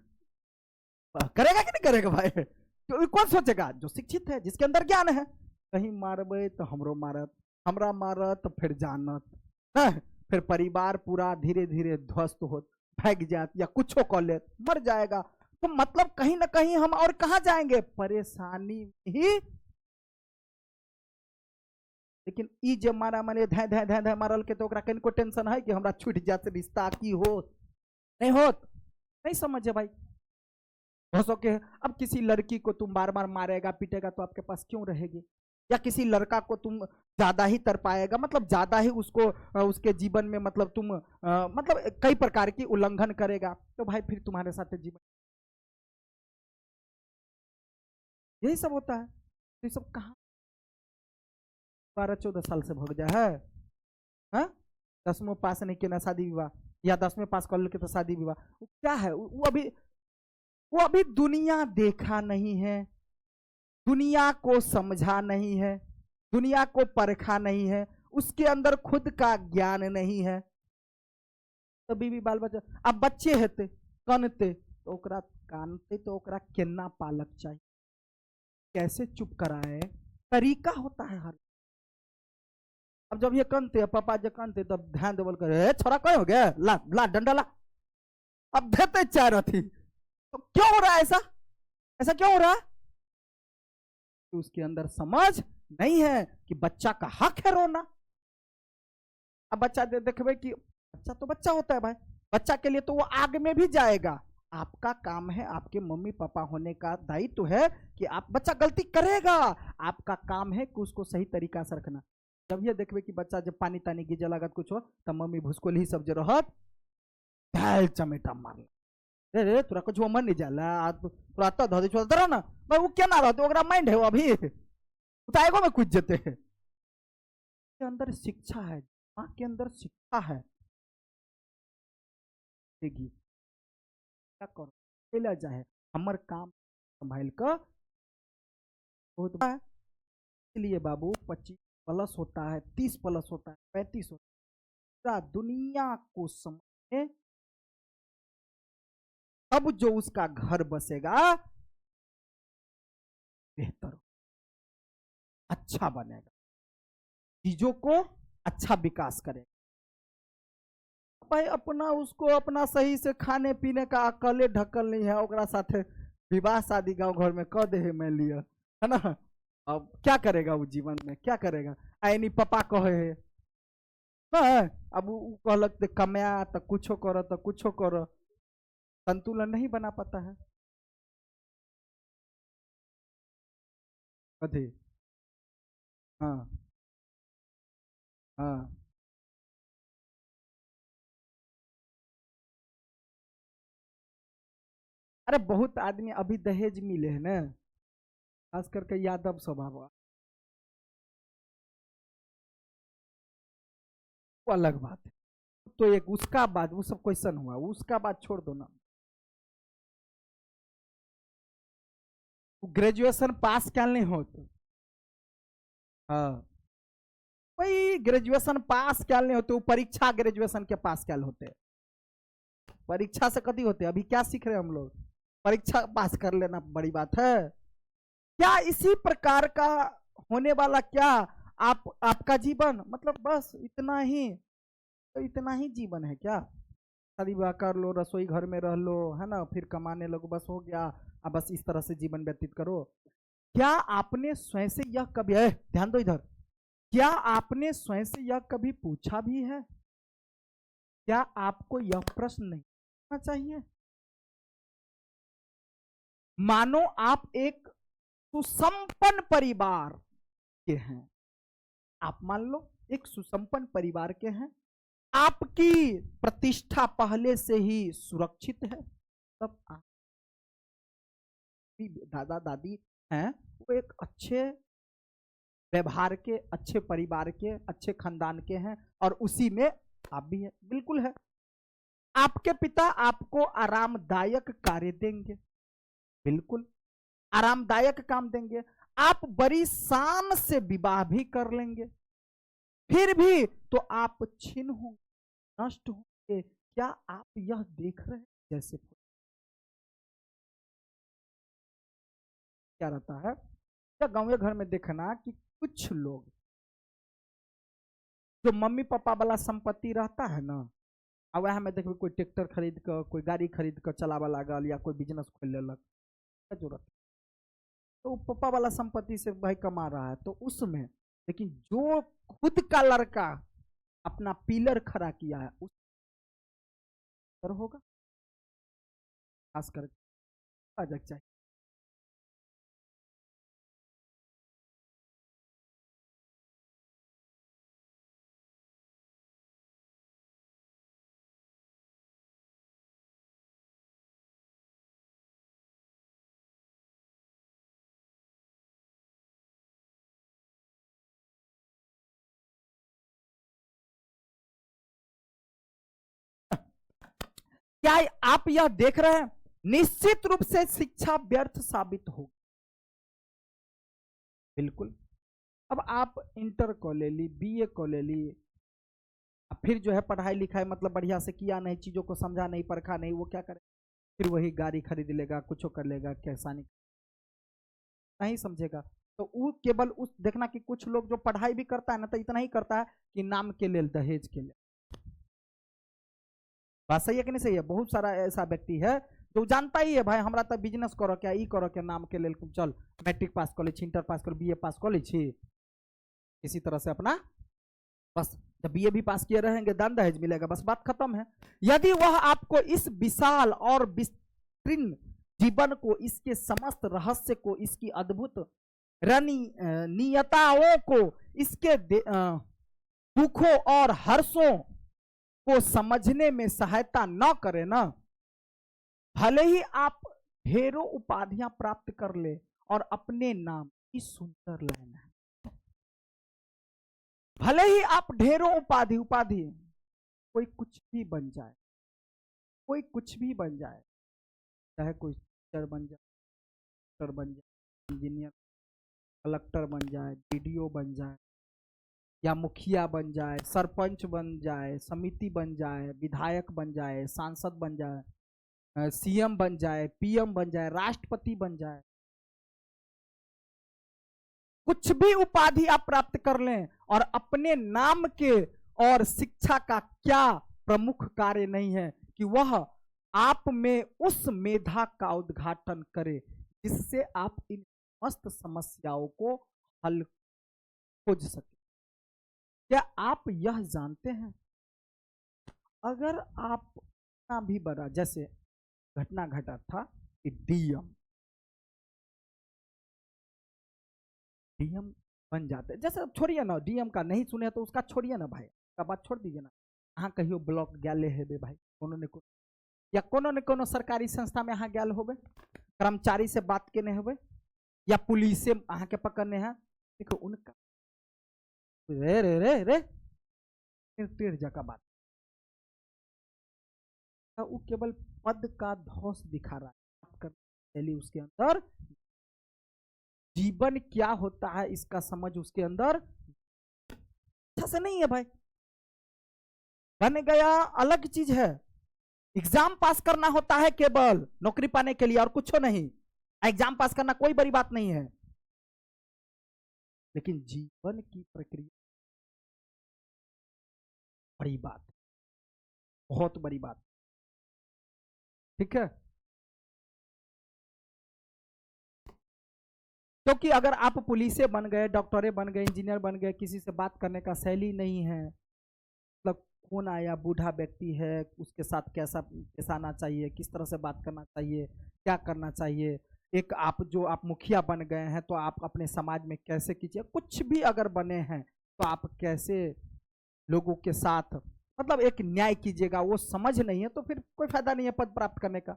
करेगा कि नहीं करेगा भाई? तो कौन सोचेगा? जो शिक्षित है, जिसके अंदर ज्ञान है, कहीं मारबे तो हमरो मारत, हमरा मारत तो फिर जानत है, फिर परिवार पूरा धीरे धीरे ध्वस्त होत, भाग जात या कुछ कर ले, मर जाएगा, तो मतलब कहीं ना कहीं हम और कहां जाएंगे, परेशानी ही। लेकिन ई जब मारा मारे धा धा धा धा मारल के, तो कहीं टेंशन है कि हमरा छूट जाते रिश्ता की हो नहीं होत, नहीं समझे भाई? हो सके अब किसी लड़की को तुम बार बार मारेगा पीटेगा तो आपके पास क्यों रहेगी, या किसी लड़का को तुम ज्यादा ही तर पाएगा, मतलब ज्यादा ही उसको उसके जीवन में मतलब तुम मतलब कई प्रकार की उल्लंघन करेगा, तो भाई फिर तुम्हारे साथ जीवन यही सब होता है। तो ये सब कहाँ 12-14 साल से भग जा है, हाँ? 10वीं पास नहीं किया ना शादी विवाह, या 10वीं पास कर लेके तो शादी विवाह, वो क्या है? वो अभी दुनिया देखा नहीं है, दुनिया को समझा नहीं है, दुनिया को परखा नहीं है, उसके अंदर खुद का ज्ञान नहीं है। तो बीवी बाल बच्चा, अब बच्चे हेते कनते तो ओकरा कानते तो ओकरा केना पालक चाहिए, कैसे चुप कराए, तरीका होता है हर। अब जब ये कनते पापा जब कनते तब ध्यान देवल करे, छोरा कहीं हो गया, ला ला डंडा ला, अब देते चाय रथी। तो क्यों हो रहा है ऐसा, ऐसा क्यों हो रहा है? तो उसके अंदर समझ नहीं है कि बच्चा का हक है रोना। अब बच्चा देखबे कि बच्चा तो बच्चा होता है भाई, बच्चा के लिए तो वो आग में भी जाएगा। आपका काम है, आपके मम्मी पापा होने का दायित्व है कि आप, बच्चा गलती करेगा, आपका काम है कि उसको सही तरीका से रखना। जब ये देखबे कि बच्चा जब पानी तानी गिजे लगत कुछ हो, तब मम्मी भूसकोल ही सब जो रहत ढाल चमेटा मारला, रे रे तोरा कुछ मन नहीं जाला, तोरा तो धो दे छोड़ ना, मैं वो क्या ना रहते ओकरा माइंड है वो अभी उताएगो में कुछ जेते है। के अंदर शिक्षा है, माँ के अंदर शिक्षा है, क्या करो चला जाए हमर काम संभाल कर बहुत है। इसलिए बाबू 25 प्लस होता है, 30 प्लस होता है, 35 होता है, पूरा दुनिया को समझे, अब जो उसका घर बसेगा बेहतर, अच्छा बनेगा, चीजों को अच्छा विकास करेगा। भाई अपना उसको अपना सही से खाने पीने का अकले ढकल नहीं है, ओकरा साथे विवाह शादी गांव घर में कह दे है मैं लिया है ना, अब क्या करेगा वो जीवन में, क्या करेगा? आईनी पापा कहे है ना, अब वो कहलक ते कमाया तो कुछो करो, तो कुछो करो, संतुलन नहीं बना पाता है। कथी? हाँ हाँ, अरे बहुत आदमी अभी दहेज मिले है ना, खास करके यादव स्वभाव, वो अलग बात है। तो एक उसका बात, वो सब क्वेश्चन हुआ, उसका बात छोड़ दो ना। ग्रेजुएशन पास क्या नहीं होते, हाँ वही ग्रेजुएशन पास क्या नहीं होते, वो परीक्षा ग्रेजुएशन के पास क्या होते, परीक्षा से कभी होते। अभी क्या सीख रहे हैं हम लोग, परीक्षा पास कर लेना बड़ी बात है क्या? इसी प्रकार का होने वाला क्या आप, आपका जीवन मतलब बस इतना ही, तो इतना ही जीवन है क्या? शादी विवाह कर लो, रसोई घर में रह लो, है ना, फिर कमाने लगो, बस हो गया, अब बस इस तरह से जीवन व्यतीत करो। क्या आपने स्वयं से यह कभी, ध्यान दो इधर, क्या आपने स्वयं से यह कभी पूछा भी है? क्या आपको यह प्रश्न नहीं करना चाहिए? मानो आप एक सुसंपन्न परिवार के हैं, आप मान लो एक सुसंपन्न परिवार के हैं, आपकी प्रतिष्ठा पहले से ही सुरक्षित है, तब आप दादा दादी हैं, वो एक अच्छे व्यवहार के, अच्छे परिवार के, अच्छे खानदान के हैं, और उसी में आप भी हैं, बिल्कुल है। आपके पिता आपको आरामदायक कार्य देंगे, बिल्कुल आरामदायक काम देंगे, आप बड़ी शान से विवाह भी कर लेंगे, फिर भी तो आप छीन होंगे, नष्ट होंगे। क्या आप यह देख रहे हैं? जैसे क्या रहता है, क्या गांव घर में देखना कि कुछ लोग जो मम्मी पापा वाला संपत्ति रहता है ना, अब वह में देखो कोई ट्रैक्टर खरीद कर, कोई गाड़ी खरीद कर चलावा लागल, या कोई बिजनेस खोल लेलक, क्या जरूरत, तो पापा वाला संपत्ति से भाई कमा रहा है, तो उसमें, लेकिन जो खुद का लड़का अपना पिलर खड़ा किया है उस पर होगा, खास करके चाहिए। क्या आप यह देख रहे हैं? निश्चित रूप से शिक्षा व्यर्थ साबित हो, बिल्कुल। अब आप इंटर को ले ली, बीए को ले ली, फिर जो है पढ़ाई लिखाई मतलब बढ़िया से किया नहीं, चीजों को समझा नहीं, परखा नहीं, वो क्या करे, फिर वही गाड़ी खरीद लेगा, कुछ कर लेगा, कैसा नहीं समझेगा। तो वो केवल उस देखना कि कुछ लोग जो पढ़ाई भी करता है ना, तो इतना ही करता है कि नाम के लिए, दहेज के लिए। बात सही है कि नहीं सही है? बहुत सारा ऐसा व्यक्ति है जो जानता ही है भाई हमरा तो बिजनेस करो क्या, ई करो क्या, नाम के लिए चल मैट्रिक पास कर ली, इंटर पास कर, बीए पास कर ली छी, इसी तरह से अपना बस जब बीए भी पास किए रहेंगे दान दहेज मिलेगा, बस बात खत्म है। यदि वह आपको इस विशाल और विस्तीर्ण जीवन को, इसके समस्त रहस्य को, इसकी अद्भुत रणनीयताओं को, इसके दुखों और हर्षों को समझने में सहायता न करे ना, भले ही आप ढेरों उपाधियां प्राप्त कर ले और अपने नाम की सुंदर लाइन है, भले ही आप ढेरों उपाधि कोई कुछ भी बन जाए, कोई कुछ भी बन जाए, चाहे कोई टीचर बन जाए, डॉक्टर बन जाए, इंजीनियर, कलेक्टर बन जाए, डीडीओ बन जाए, या मुखिया बन जाए, सरपंच बन जाए, समिति बन जाए, विधायक बन जाए, सांसद बन जाए, सीएम बन जाए, पीएम बन जाए, राष्ट्रपति बन जाए, कुछ भी उपाधि आप प्राप्त कर लें और अपने नाम के और शिक्षा का क्या प्रमुख कार्य नहीं है कि वह आप में उस मेधा का उद्घाटन करे जिससे आप इन समस्त समस्याओं को हल खोज सके। क्या आप यह जानते हैं, अगर आप इतना भी बड़ा, जैसे घटना घटा था कि डीएम बन जाते, जैसे छोड़िए ना, डीएम का नहीं सुने तो उसका छोड़िए ना भाई, का बात छोड़ दीजिए ना। अहाँ कहियो ब्लॉक गए हेबे भाई, कोनो ने कोनो सरकारी संस्था में अहाँ गए होबे, कर्मचारी से बात केने होबे, या पुलिस से अहाँ के पकड़ने हैं, देखो उनका रे रे रे रे टेढ़ जगह बात, तो वो केवल पद का धौस दिखा रहा है, उसके अंदर जीवन क्या होता है इसका समझ उसके अंदर अच्छा से नहीं है भाई। बन गया अलग चीज है, एग्जाम पास करना होता है केवल नौकरी पाने के लिए और कुछ नहीं, एग्जाम पास करना कोई बड़ी बात नहीं है, लेकिन जीवन की प्रक्रिया बड़ी बात, बहुत बड़ी बात, ठीक है। क्योंकि अगर आप पुलिसे बन गए, डॉक्टरे बन गए, इंजीनियर बन गए, किसी से बात करने का शैली नहीं है, मतलब कौन आया बूढ़ा व्यक्ति है उसके साथ कैसा पेश आना चाहिए, किस तरह से बात करना चाहिए, क्या करना चाहिए, एक आप जो आप मुखिया बन गए हैं तो आप अपने समाज में कैसे कीजिए, कुछ भी अगर बने हैं तो आप कैसे लोगों के साथ मतलब एक न्याय कीजिएगा, वो समझ नहीं है तो फिर कोई फायदा नहीं है पद प्राप्त करने का।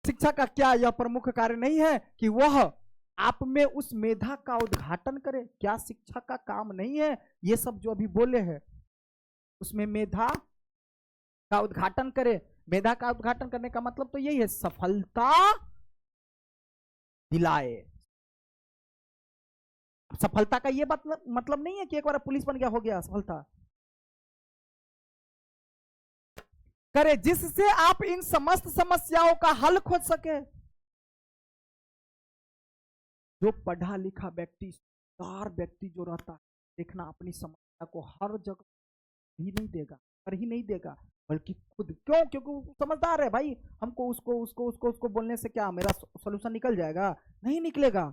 शिक्षा का क्या यह प्रमुख कार्य नहीं है कि वह आप में उस मेधा का उद्घाटन करे? क्या शिक्षा का काम नहीं है ये सब जो अभी बोले हैं, उसमें मेधा का उद्घाटन करे? मेधा का उद्घाटन करने का मतलब तो यही है, सफलता दिलाए। सफलता का ये मतलब नहीं है कि एक बार पुलिस बन गया हो गया सफलता, करे जिससे आप इन समस्त समस्याओं का हल खोज सके। जो पढ़ा लिखा व्यक्ति, समझदार व्यक्ति जो रहता है, देखना अपनी समस्या को हर जगह ही नहीं देगा, कर ही नहीं देगा, बल्कि खुद, क्यों? क्योंकि वो समझदार है भाई, हमको उसको उसको उसको उसको बोलने से क्या मेरा सोल्यूशन निकल जाएगा? नहीं निकलेगा।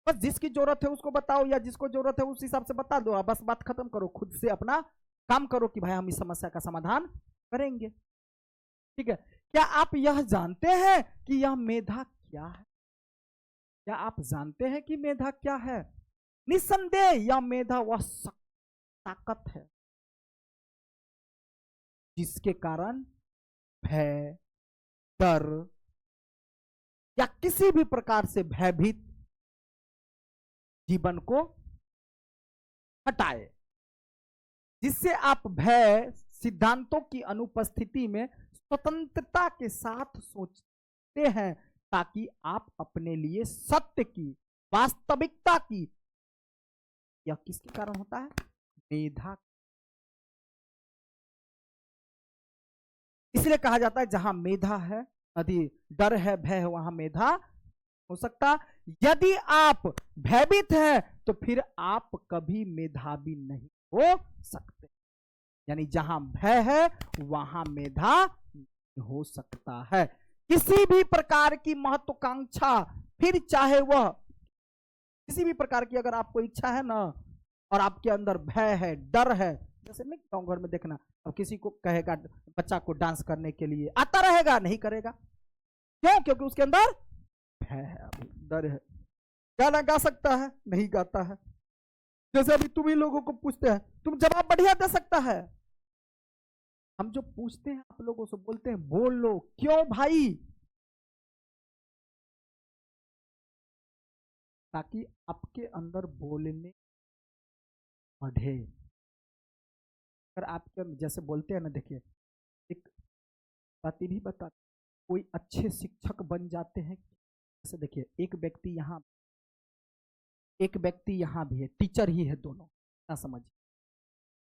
बस जिसकी जरूरत है उसको बताओ, या जिसको जरूरत है उस हिसाब से बता दो, बस बात खत्म करो, खुद से अपना काम करो कि भाई हम इस समस्या का समाधान करेंगे, ठीक है। क्या आप यह जानते हैं कि यह मेधा क्या है? क्या आप जानते हैं कि मेधा क्या है? निस्संदेह यह मेधा वह ताकत है जिसके कारण भय, डर या किसी भी प्रकार से भयभीत जीवन को हटाए, जिससे आप भय सिद्धांतों की अनुपस्थिति में स्वतंत्रता के साथ सोचते हैं, ताकि आप अपने लिए सत्य की, वास्तविकता की, यह किसके कारण होता है? मेधा। इसलिए कहा जाता है जहां मेधा है, यदि डर है, भय है, वहां मेधा हो सकता। यदि आप भयभीत हैं तो फिर आप कभी मेधावी नहीं हो सकते। यानी जहां भय है वहां मेधा नहीं हो सकता है। किसी भी प्रकार की महत्वाकांक्षा, फिर चाहे वह किसी भी प्रकार की अगर आपको इच्छा है ना, और आपके अंदर भय है, डर है, जैसे नहीं गाँव घर में देखना, अब किसी को कहेगा बच्चा को डांस करने के लिए, आता रहेगा, नहीं करेगा। क्यों? क्योंकि उसके अंदर भय है, अभी डर है। गाना गा सकता है, नहीं गाता है। जैसे अभी तुम ही लोगों को पूछते हैं, तुम जवाब बढ़िया दे सकता है, हम जो पूछते हैं आप लोगों से, बोलते हैं बोल लो। क्यों भाई? ताकि आपके अंदर बोलने बढ़े। अगर आपके जैसे बोलते हैं ना, देखिए एक बात भी बता, कोई अच्छे शिक्षक बन जाते हैं। जैसे देखिए एक व्यक्ति यहाँ भी है, टीचर ही है दोनों, ना समझिए।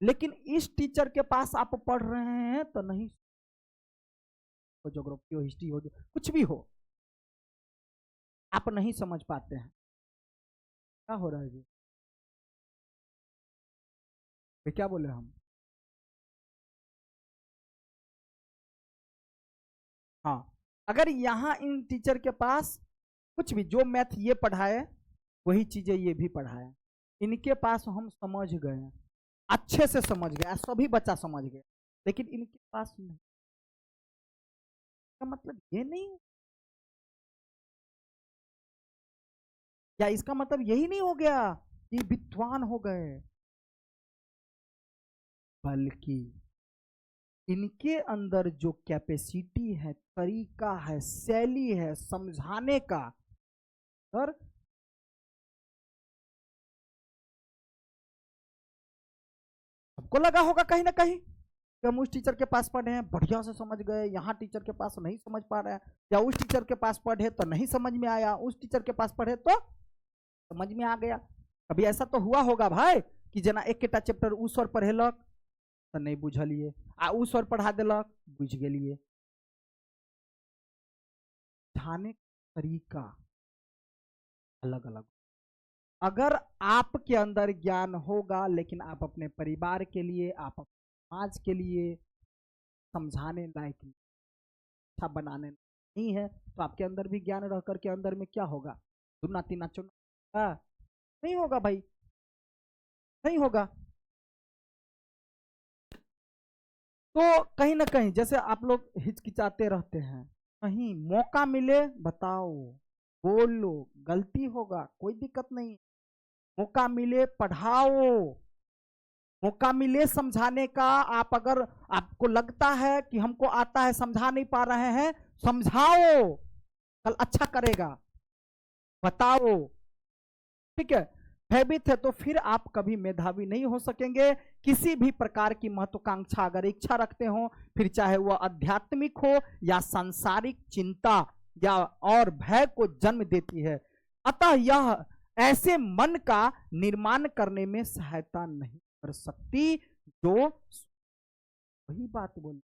लेकिन इस टीचर के पास आप पढ़ रहे हैं तो नहीं, ज्योग्राफी हो, हिस्ट्री हो, कुछ भी हो, आप नहीं समझ पाते हैं। क्या हो रहा है जी? क्या बोले हम? हाँ, अगर यहाँ इन टीचर के पास कुछ भी, जो मैथ ये पढ़ाए वही चीजें ये भी पढ़ाए, इनके पास हम समझ गए, अच्छे से समझ गए, सभी बच्चा समझ गए, लेकिन इनके पास नहीं। का मतलब ये नहीं, या इसका मतलब यही नहीं हो गया कि विद्वान हो गए, बल्कि इनके अंदर जो कैपेसिटी है, तरीका है, शैली है समझाने का, सर सबको लगा होगा कहीं ना कहीं कि हम उस टीचर के पास पढ़े हैं, बढ़िया से समझ गए, यहाँ टीचर के पास नहीं समझ पा रहे हैं, या उस टीचर के पास पढ़े तो नहीं समझ में आया, उस टीचर के पास पढ़े तो समझ में आ गया। कभी ऐसा तो हुआ होगा भाई कि जना एक केटा चैप्टर उस और पढ़ेलक तो नहीं बुझलिए, आ उस और पढ़ा देलक बुझ गेलिए। समझाने का तरीका अलग अलग। अगर आपके अंदर ज्ञान होगा, लेकिन आप अपने परिवार के लिए, आप अपने समाज के लिए समझाने लायक नहीं, अच्छा बनाने नहीं है, तो आपके अंदर भी ज्ञान रह करके अंदर में क्या होगा? दुना तीना चुना नहीं होगा भाई, नहीं होगा। तो कहीं ना कहीं जैसे आप लोग हिचकिचाते रहते हैं, कहीं मौका मिले बताओ, बोल लो, गलती होगा कोई दिक्कत नहीं, मौका मिले पढ़ाओ, मौका मिले समझाने का। आप अगर आपको लगता है कि हमको आता है, समझा नहीं पा रहे हैं, समझाओ, कल अच्छा करेगा, बताओ, ठीक है। भयभीत है तो फिर आप कभी मेधावी नहीं हो सकेंगे। किसी भी प्रकार की महत्वाकांक्षा अगर इच्छा रखते हो, फिर चाहे वह आध्यात्मिक हो या सांसारिक चिंता या और भय को जन्म देती है। अतः यह ऐसे मन का निर्माण करने में सहायता नहीं कर सकती, जो वही बात बोली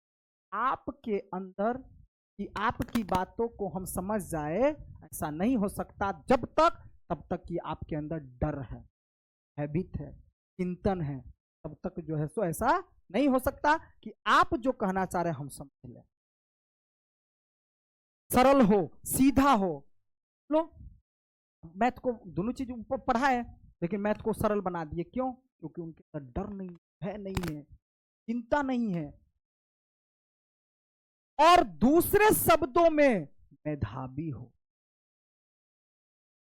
आपके अंदर कि आपकी बातों को हम समझ जाए, ऐसा नहीं हो सकता जब तक तब तक कि आपके अंदर डर है, हैबिट है, चिंतन है, तब तक जो है सो ऐसा नहीं हो सकता कि आप जो कहना चाह रहे हैं हम समझ लें, सरल हो, सीधा हो। लो, मैथ को दोनों चीज ऊपर पढ़ा है, लेकिन मैथ को सरल बना दिए, क्यों? क्योंकि उनके अंदर डर नहीं, भय नहीं है, चिंता नहीं है, और दूसरे शब्दों में मेधावी हो।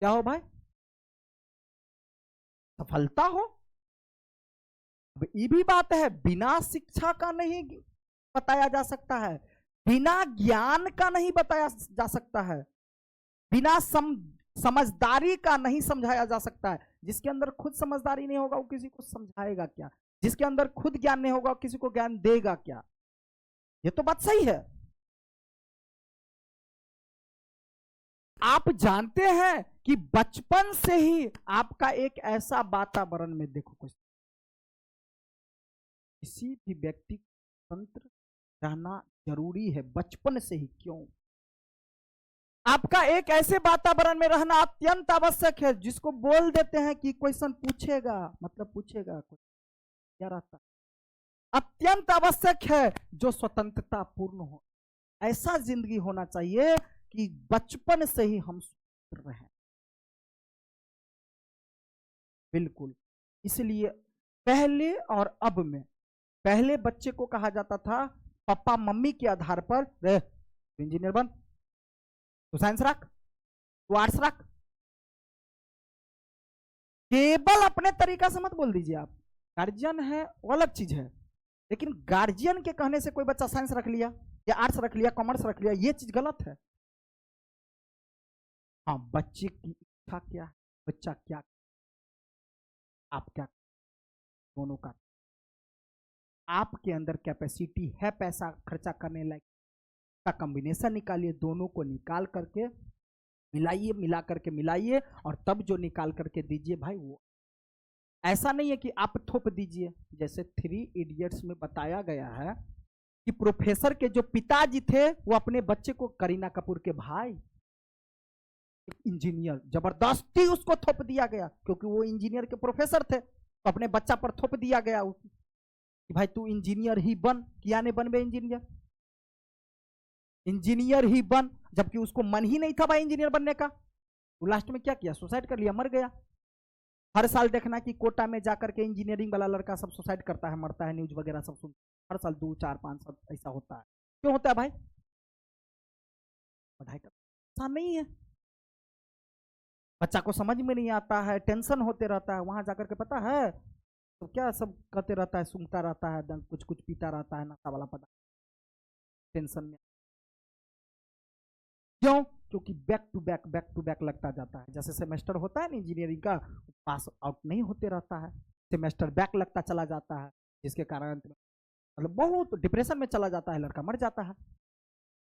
क्या हो भाई? सफलता हो। अब ये भी बात है, बिना शिक्षा का नहीं बताया जा सकता है, बिना ज्ञान का नहीं बताया जा सकता है, बिना समझदारी का नहीं समझाया जा सकता है। जिसके अंदर खुद समझदारी नहीं होगा वो किसी को समझाएगा क्या? जिसके अंदर खुद ज्ञान नहीं होगा किसी को ज्ञान देगा क्या? ये तो बात सही है। आप जानते हैं कि बचपन से ही आपका एक ऐसा वातावरण में, देखो कुछ, किसी भी व्यक्ति को स्वतंत्र रहना जरूरी है बचपन से ही। क्यों? आपका एक ऐसे वातावरण में रहना अत्यंत आवश्यक है जिसको बोल देते हैं कि क्वेश्चन पूछेगा, मतलब पूछेगा क्या रहता, अत्यंत आवश्यक है जो स्वतंत्रता पूर्ण हो। ऐसा जिंदगी होना चाहिए कि बचपन से ही हम स्वतंत्र रहें। बिल्कुल। इसलिए पहले और अब में, पहले बच्चे को कहा जाता था पापा मम्मी के आधार पर, रे इंजीनियर बन, तू साइंस रख, तू आर्ट्स रख, केवल अपने तरीका से मत बोल दीजिए। आप गार्जियन है वो अलग चीज है, लेकिन गार्जियन के कहने से कोई बच्चा साइंस रख लिया या आर्ट्स रख लिया, कॉमर्स रख लिया, ये चीज गलत है। हाँ, बच्चे की इच्छा क्या है, बच्चा क्या, आप क्या, दोनों का आपके अंदर कैपेसिटी है पैसा खर्चा करने लायक का कॉम्बिनेशन निकालिए, दोनों को निकाल करके मिलाइए, मिला करके मिलाइए और तब जो निकाल करके दीजिए भाई। वो ऐसा नहीं है कि आप थोप दीजिए। जैसे 3 इडियट्स में बताया गया है कि प्रोफेसर के जो पिताजी थे वो अपने बच्चे को, करीना कपूर के भाई इंजीनियर, जबरदस्ती उसको थोप दिया गया क्योंकि वो इंजीनियर के प्रोफेसर थे, तो अपने बच्चा पर थोप दिया गया कि भाई तू इंजीनियर ही बन, किया नहीं बनबे इंजीनियर, इंजीनियर ही बन, जबकि उसको मन ही नहीं था भाई इंजीनियर बनने का। वो लास्ट में क्या किया, सुसाइड कर लिया, मर गया। हर साल देखना कि कोटा में जाकर के इंजीनियरिंग वाला लड़का सब सुसाइड करता है, मरता है, न्यूज वगैरह सब सुन, हर साल 2 4 5 सब ऐसा होता है। क्यों होता है भाई? पढ़ाई का आसान नहीं है, बच्चा को समझ में नहीं आता है, टेंशन होते रहता है, वहां जाकर के पता है तो क्या सब करते रहता है, सूंघता रहता है, कुछ कुछ पीता रहता है, नशा वाला पता, टेंशन में। क्यों? क्योंकि बैक टू बैक लगता जाता है। जैसे सेमेस्टर होता है ना इंजीनियरिंग का, पास आउट नहीं होते रहता है, सेमेस्टर बैक लगता चला जाता है, जिसके कारण मतलब बहुत डिप्रेशन में चला जाता है, लड़का मर जाता है।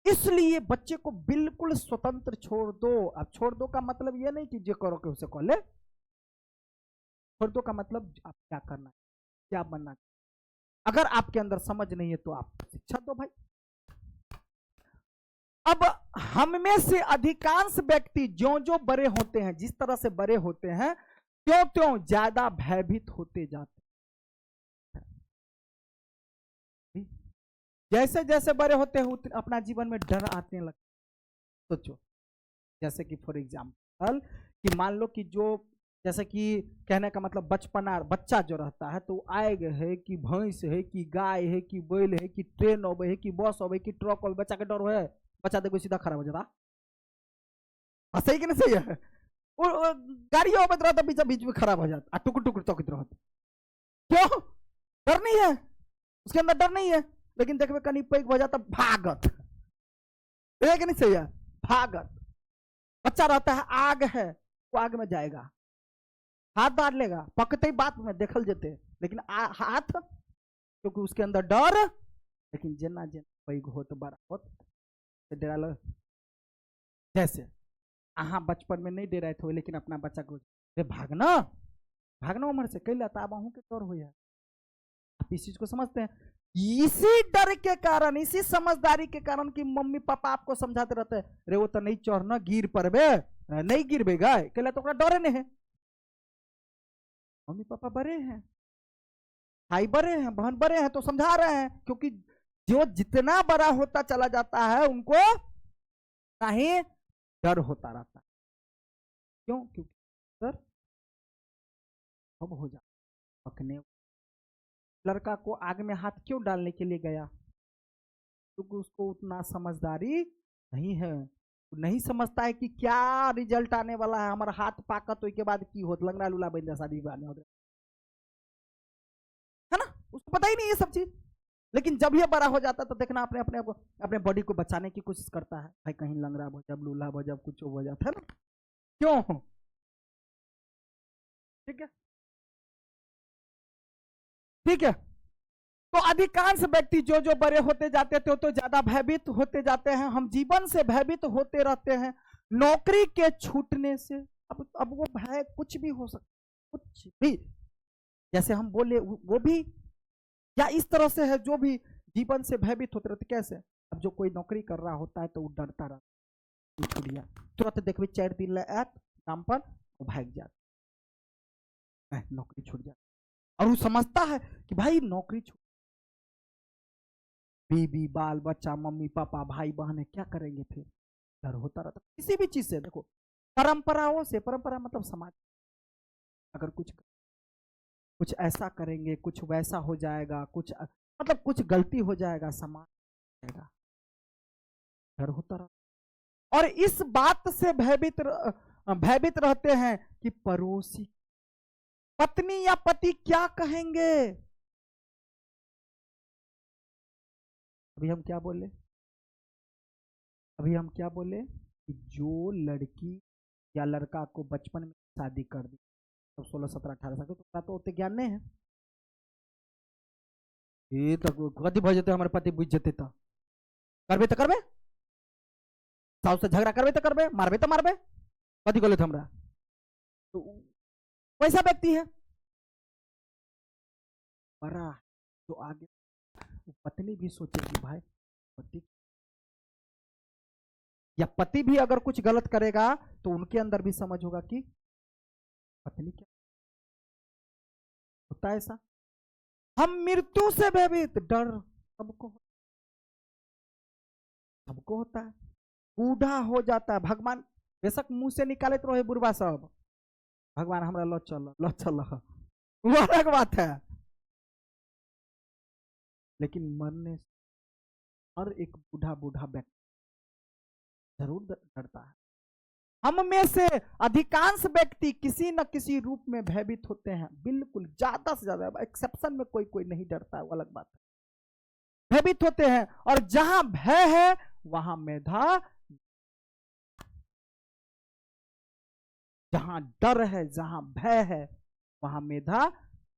इसलिए बच्चे को बिल्कुल स्वतंत्र छोड़ दो। अब छोड़ दो का मतलब ये नहीं कि जो करो कि उसे कॉले, छोड़ दो का मतलब आप क्या करना है, क्या बनना है। अगर आपके अंदर समझ नहीं है तो आप शिक्षा दो भाई। अब हम में से अधिकांश व्यक्ति जो जो बड़े होते हैं, जिस तरह से बड़े होते हैं, त्यों त्यों ज्यादा भयभीत होते जाते हैं। जैसे जैसे बड़े होते हैं अपना जीवन में डर आने लगता। सोचो, जैसे कि फॉर एग्जाम्पल कि मान लो कि जो, जैसे कि कहने का मतलब बचपना, बच्चा जो रहता है तो आएग है कि भैंस है कि गाय है कि बैल है कि ट्रेन अबे है कि बस अबे कि ट्रक अबे, बच्चा के डर है, बच्चा देखो सीधा खराब हो जाता। सही कि नहीं सही है? गाड़ियों में रहता बीच बीच में खराब हो जाता, टुकुर टुकुर चौकित रहता। क्यों? डर नहीं है उसके अंदर, डर नहीं है, लेकिन देखो कहीं पैक हो जाता भागत, है कि नहीं सही है? भागत। बच्चा रहता है, आग है वो आग में जाएगा, हाथ डाल लेगा, पकते ही बात में देखल जेते, लेकिन हाथ, क्योंकि उसके अंदर डर। लेकिन जेना जेना पैग हो तो बड़ा होत डरा लो। जैसे अहाँ बचपन में नहीं दे रहे थे, लेकिन अपना बच्चा को भागना, भागना उम्र से कैला तो अब अहूँ के तौर हो, आप इस चीज को समझते हैं। इसी डर के कारण, इसी समझदारी के कारण कि मम्मी पापा आपको समझाते रहते हैं, रे वो तो नहीं चढ़ना, गिर पड़बे, नहीं गिरबे गाय, कहला तो डरे नहीं है। मम्मी पापा बड़े हैं, भाई बड़े हैं, बहन बड़े हैं, तो समझा रहे हैं, क्योंकि जो जितना बड़ा होता चला जाता है उनको नहीं डर होता रहता है। क्यों? क्योंकि डर अब हो जाता। पकने लड़का को आग में हाथ क्यों डालने के लिए गया? क्योंकि उसको उतना समझदारी नहीं है, नहीं समझता है कि क्या रिजल्ट आने वाला है, हमारा हाथ पाका तो के बाद की होत, लंगड़ा लूला बन जा, शादी है ना, उसको पता ही नहीं ये सब चीज। लेकिन जब ये बड़ा हो जाता तो देखना अपने अपने अपने बॉडी को बचाने की कोशिश करता है, भाई कहीं लंगड़ा हो जब, लूला हो जब, कुछ हो जाता है ना। क्यों? ठीक है, ठीक है। तो अधिकांश व्यक्ति जो जो बड़े होते जाते थे तो ज्यादा भयभीत होते जाते हैं। हम जीवन से भयभीत होते रहते हैं, नौकरी के छूटने से। अब वो भय कुछ भी हो सकता, कुछ भी, जैसे हम बोले वो भी, या इस तरह से है जो भी जीवन से भयभीत होते रहते। कैसे? अब जो कोई नौकरी कर रहा होता है तो वो डरता रहता, छूट गया, तुरंत देखबे 4 दिन ला ऐत काम पर वो भाग जाता, नौकरी छूट जाती। और वो समझता है कि भाई नौकरी छूट, बीबी बाल बच्चा मम्मी पापा भाई बहन क्या करेंगे, फिर डर होता रहता किसी भी चीज से। देखो परंपराओं से, परंपरा मतलब समाज, अगर कुछ ऐसा करेंगे कुछ वैसा हो जाएगा, कुछ मतलब कुछ गलती हो जाएगा, समाज जाएगा, डर होता रहता। और इस बात से भयभीत रहते हैं कि पड़ोसी पत्नी या पति क्या कहेंगे। अभी हम क्या बोले, कि जो लड़की या लड़का को बचपन में शादी कर दी, तो 16 17 18 साल के, तो उतने ज्ञान नहीं है, ये तो कदी भ जते हमारे पति बुझ जते, तो करबे तो करबे, साउस से झगड़ा करबे तो करबे, मारबे तो मारबे, कदी को ले हमरा, तो वैसा व्यक्ति है बड़ा। तो आगे पत्नी भी सोचेगी भाई पति, या पति भी अगर कुछ गलत करेगा तो उनके अंदर भी समझ होगा कि पत्नी क्या होता है ऐसा। हम मृत्यु से भयभीत, डर सबको होता है, बूढ़ा हो जाता है, भगवान बेशक मुंह से निकाले तो रहे बुढ़वा सब, भगवान हमरा लो चल वो अलग बात है, लेकिन मरने हर एक बूढ़ा व्यक्ति जरूर डरता है। हम में से अधिकांश व्यक्ति किसी न किसी रूप में भयभीत होते हैं, बिल्कुल ज्यादा से ज्यादा, एक्सेप्शन में कोई नहीं डरता है, वो अलग बात है, भयभीत होते हैं। और जहां भय है वहां मेधा, जहां डर है जहां भय है वहां मेधा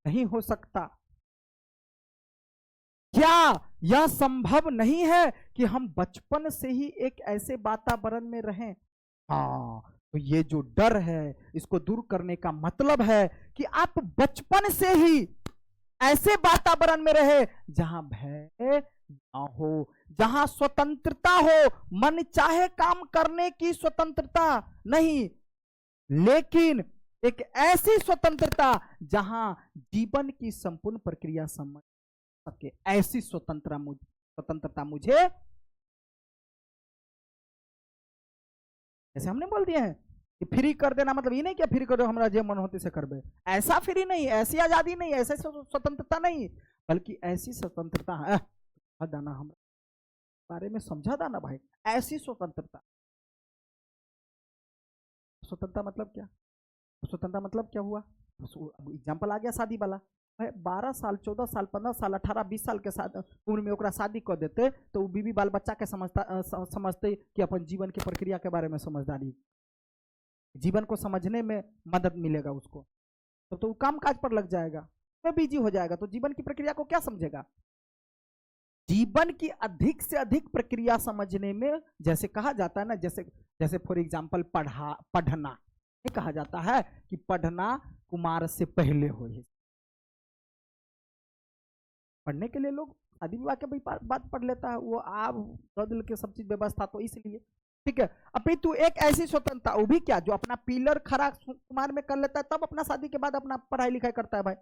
नहीं हो सकता। क्या यह संभव नहीं है कि हम बचपन से ही एक ऐसे वातावरण में रहें? हाँ, तो ये जो डर है इसको दूर करने का मतलब है कि आप बचपन से ही ऐसे वातावरण में रहे जहां भय ना हो, जहां स्वतंत्रता हो, मन चाहे काम करने की स्वतंत्रता नहीं, लेकिन एक ऐसी स्वतंत्रता जहां जीवन की संपूर्ण प्रक्रिया समझ सके, ऐसी स्वतंत्रता मुझे, जैसे हमने बोल दिया है कि फ्री कर देना मतलब ये नहीं कि फ्री कर दो हमारा जो मन होते से करबे, ऐसा फ्री नहीं, ऐसी आजादी नहीं, ऐसी स्वतंत्रता नहीं, बल्कि ऐसी स्वतंत्रता है, दाना हम बारे में समझा था ना भाई, ऐसी स्वतंत्रता मतलब क्या, स्वतंत्रता मतलब क्या हुआ, एग्जाम्पल आ गया शादी वाला, 12 साल 14 साल 15 साल 18 20 साल के साथ उम्र में ओकरा शादी कर देते तो वो बीवी बाल बच्चा के समझते कि अपन जीवन की प्रक्रिया के बारे में समझदारी, जीवन को समझने में मदद मिलेगा उसको, तो वो काम काज पर लग जाएगा, तो बिजी हो जाएगा, तो जीवन की प्रक्रिया को क्या समझेगा। जीवन की अधिक से अधिक प्रक्रिया समझने में, जैसे कहा जाता है ना, जैसे फॉर एग्जाम्पल पढ़ना, ये कहा जाता है कि पढ़ना कुमार से पहले हो, पढ़ने के लिए लोग शादी विवाह के बात पढ़ लेता है, वो आप बदल के सब चीज व्यवस्था, तो इसलिए ठीक है। अभी तू एक ऐसी स्वतंत्रता, वो भी क्या, जो अपना पिलर खड़ा कुमार में कर लेता है तब अपना शादी के बाद अपना पढ़ाई लिखाई करता है भाई,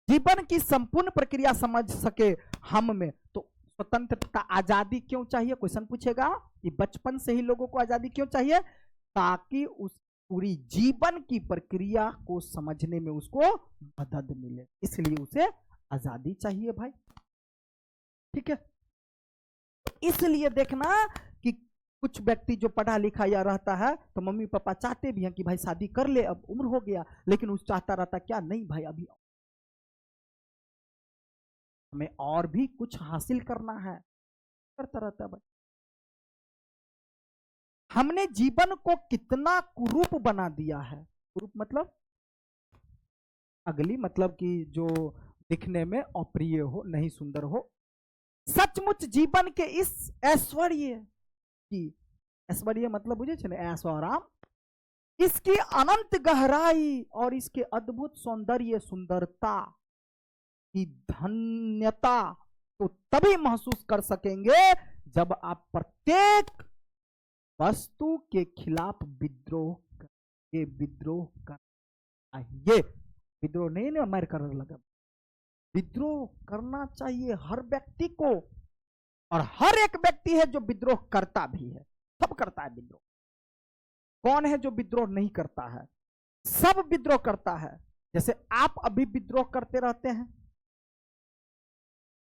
जीवन की संपूर्ण प्रक्रिया समझ सके हम में, तो स्वतंत्रता आजादी क्यों चाहिए, क्वेश्चन पूछेगा कि बचपन से ही लोगों को आजादी क्यों चाहिए, ताकि उस पूरी जीवन की प्रक्रिया को समझने में उसको मदद मिले, इसलिए उसे आजादी चाहिए भाई, ठीक है। इसलिए देखना कि कुछ व्यक्ति जो पढ़ा लिखा या रहता है तो मम्मी पापा चाहते भी हैं कि भाई शादी कर ले, अब उम्र हो गया, लेकिन उस चाहता रहता क्या, नहीं भाई अभी हमें और भी कुछ हासिल करना है, करता रहता भाई। हमने जीवन को कितना कुरूप बना दिया है, कुरूप मतलब अगली, मतलब कि जो दिखने में अप्रिय हो, नहीं सुंदर हो। सचमुच जीवन के इस ऐश्वर्य की, ऐश्वर्य मतलब बुझे छे ऐश और आराम, इसकी अनंत गहराई और इसके अद्भुत सौंदर्य सुंदरता की धन्यता तो तभी महसूस कर सकेंगे जब आप प्रत्येक वस्तु के खिलाफ विद्रोह करके विद्रोह करना चाहिए। विद्रोह नहीं ना मार कर लगा, विद्रोह करना चाहिए हर व्यक्ति को। और हर एक व्यक्ति है जो विद्रोह करता भी है, सब करता है विद्रोह। कौन है जो विद्रोह नहीं करता है? सब विद्रोह करता है। जैसे आप अभी विद्रोह करते रहते हैं।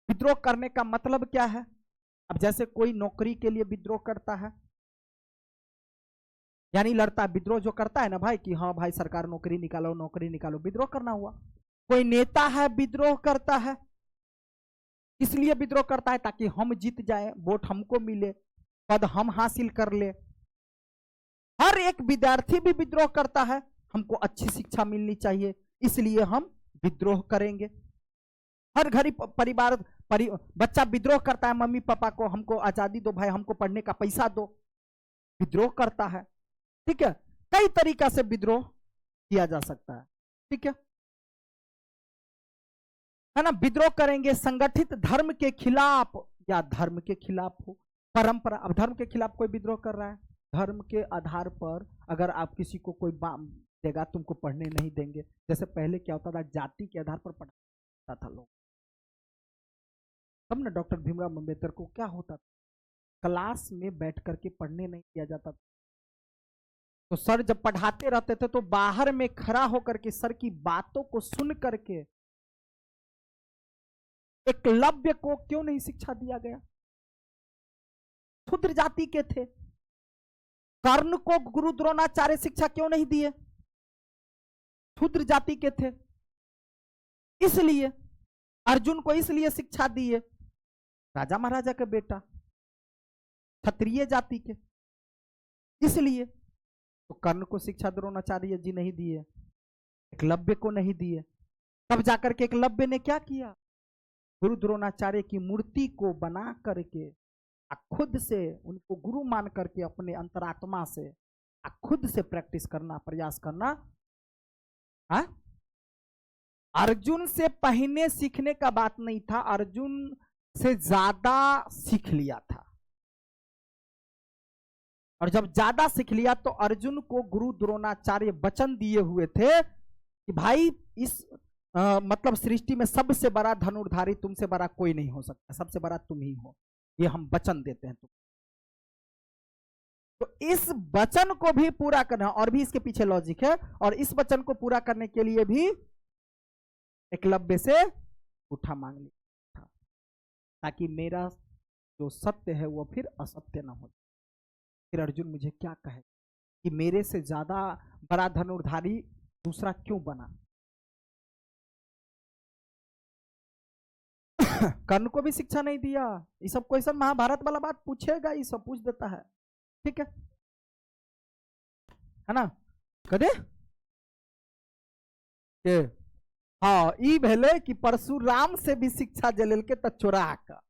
विद्रोह करने का मतलब क्या है? अब जैसे कोई नौकरी के लिए विद्रोह करता है, यानी लड़ता है। विद्रोह जो करता है ना भाई कि हाँ भाई सरकार नौकरी निकालो, नौकरी निकालो, विद्रोह करना हुआ। कोई नेता है विद्रोह करता है, इसलिए विद्रोह करता है ताकि हम जीत जाए, वोट हमको मिले, पद हम हासिल कर ले। हर एक विद्यार्थी भी विद्रोह करता है, हमको अच्छी शिक्षा मिलनी चाहिए, इसलिए हम विद्रोह करेंगे। हर घर परिवार बच्चा विद्रोह करता है मम्मी पापा को, हमको आजादी दो भाई, हमको पढ़ने का पैसा दो, विद्रोह करता है। ठीक है, कई तरीका से विद्रोह किया जा सकता है। ठीक है ना? विद्रोह करेंगे संगठित धर्म के खिलाफ या धर्म के खिलाफ हो, परंपरा। अब धर्म के खिलाफ कोई विद्रोह कर रहा है, धर्म के आधार पर अगर आप किसी को कोई देगा, तुमको पढ़ने नहीं देंगे। जैसे पहले क्या होता था, जाति के आधार पर पढ़ाता था लोग। तब ना डॉक्टर भीमराव अम्बेडकर को क्या होता था, क्लास में बैठ करके पढ़ने नहीं दिया जाता था। तो सर जब पढ़ाते रहते थे तो बाहर में खड़ा होकर के सर की बातों को सुन करके एकलव्य को क्यों नहीं शिक्षा दिया गया? शूद्र जाति के थे, कर्ण को गुरु द्रोणाचार्य शिक्षा क्यों नहीं दिए? शूद्र जाति के थे। इसलिए अर्जुन को इसलिए शिक्षा दिए, राजा महाराजा का बेटा, क्षत्रिय जाति के, इसलिए। तो कर्ण को शिक्षा द्रोणाचार्य जी नहीं दिए, एकलव्य को नहीं दिए। तब जाकर के एकलव्य ने क्या किया, गुरु द्रोणाचार्य की मूर्ति को बना करके खुद से उनको गुरु मान करके अपने अंतरात्मा से खुद से प्रैक्टिस करना, प्रयास करना। अर्जुन से पहले सीखने का बात नहीं था, अर्जुन से ज्यादा सीख लिया था। और जब ज्यादा सीख लिया तो अर्जुन को गुरु द्रोणाचार्य वचन दिए हुए थे कि भाई इस मतलब सृष्टि में सबसे बड़ा धनुर्धारी तुमसे बड़ा कोई नहीं हो सकता, सबसे बड़ा तुम ही हो, ये हम वचन देते हैं तुम। तो इस वचन को भी पूरा करना, और भी इसके पीछे लॉजिक है, और इस वचन को पूरा करने के लिए भी एकलव्य से उठा मांग लिया था, ताकि मेरा जो सत्य है वो फिर असत्य ना हो। फिर अर्जुन मुझे क्या कहे कि मेरे से ज्यादा बड़ा धनुर्धारी दूसरा क्यों बना? कर्ण को भी शिक्षा नहीं दिया। ये सब क्वेश्चन महाभारत वाला बात पूछेगा, ये सब पूछ देता है। ठीक है ना? कदे हाँ, ई भेले कि परशुराम से भी शिक्षा जलेल के चोरा का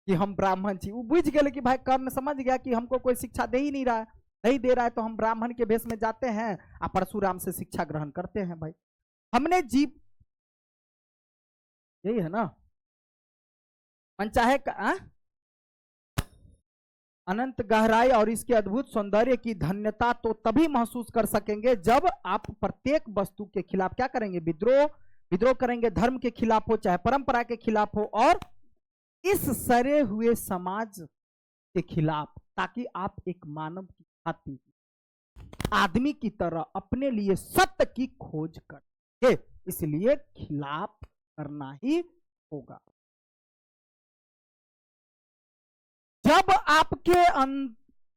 कि हम ब्राह्मण छी। वो बुझ गए कि भाई कर्ण समझ गया कि हमको कोई शिक्षा दे ही नहीं रहा है, नहीं दे रहा है, तो हम ब्राह्मण के भेष में जाते हैं और परशुराम से शिक्षा ग्रहण करते हैं। भाई हमने जीव, यही है ना, मन चाहे अनंत गहराई और इसके अद्भुत सौंदर्य की धन्यता तो तभी महसूस कर सकेंगे जब आप प्रत्येक वस्तु के खिलाफ क्या करेंगे, विद्रोह करेंगे। धर्म के खिलाफ हो चाहे परंपरा के खिलाफ हो, और इस सरे हुए समाज के खिलाफ, ताकि आप एक मानव की भांति आदमी की तरह अपने लिए सत्य की खोज करें। इसलिए खिलाफ करना ही होगा। जब आपके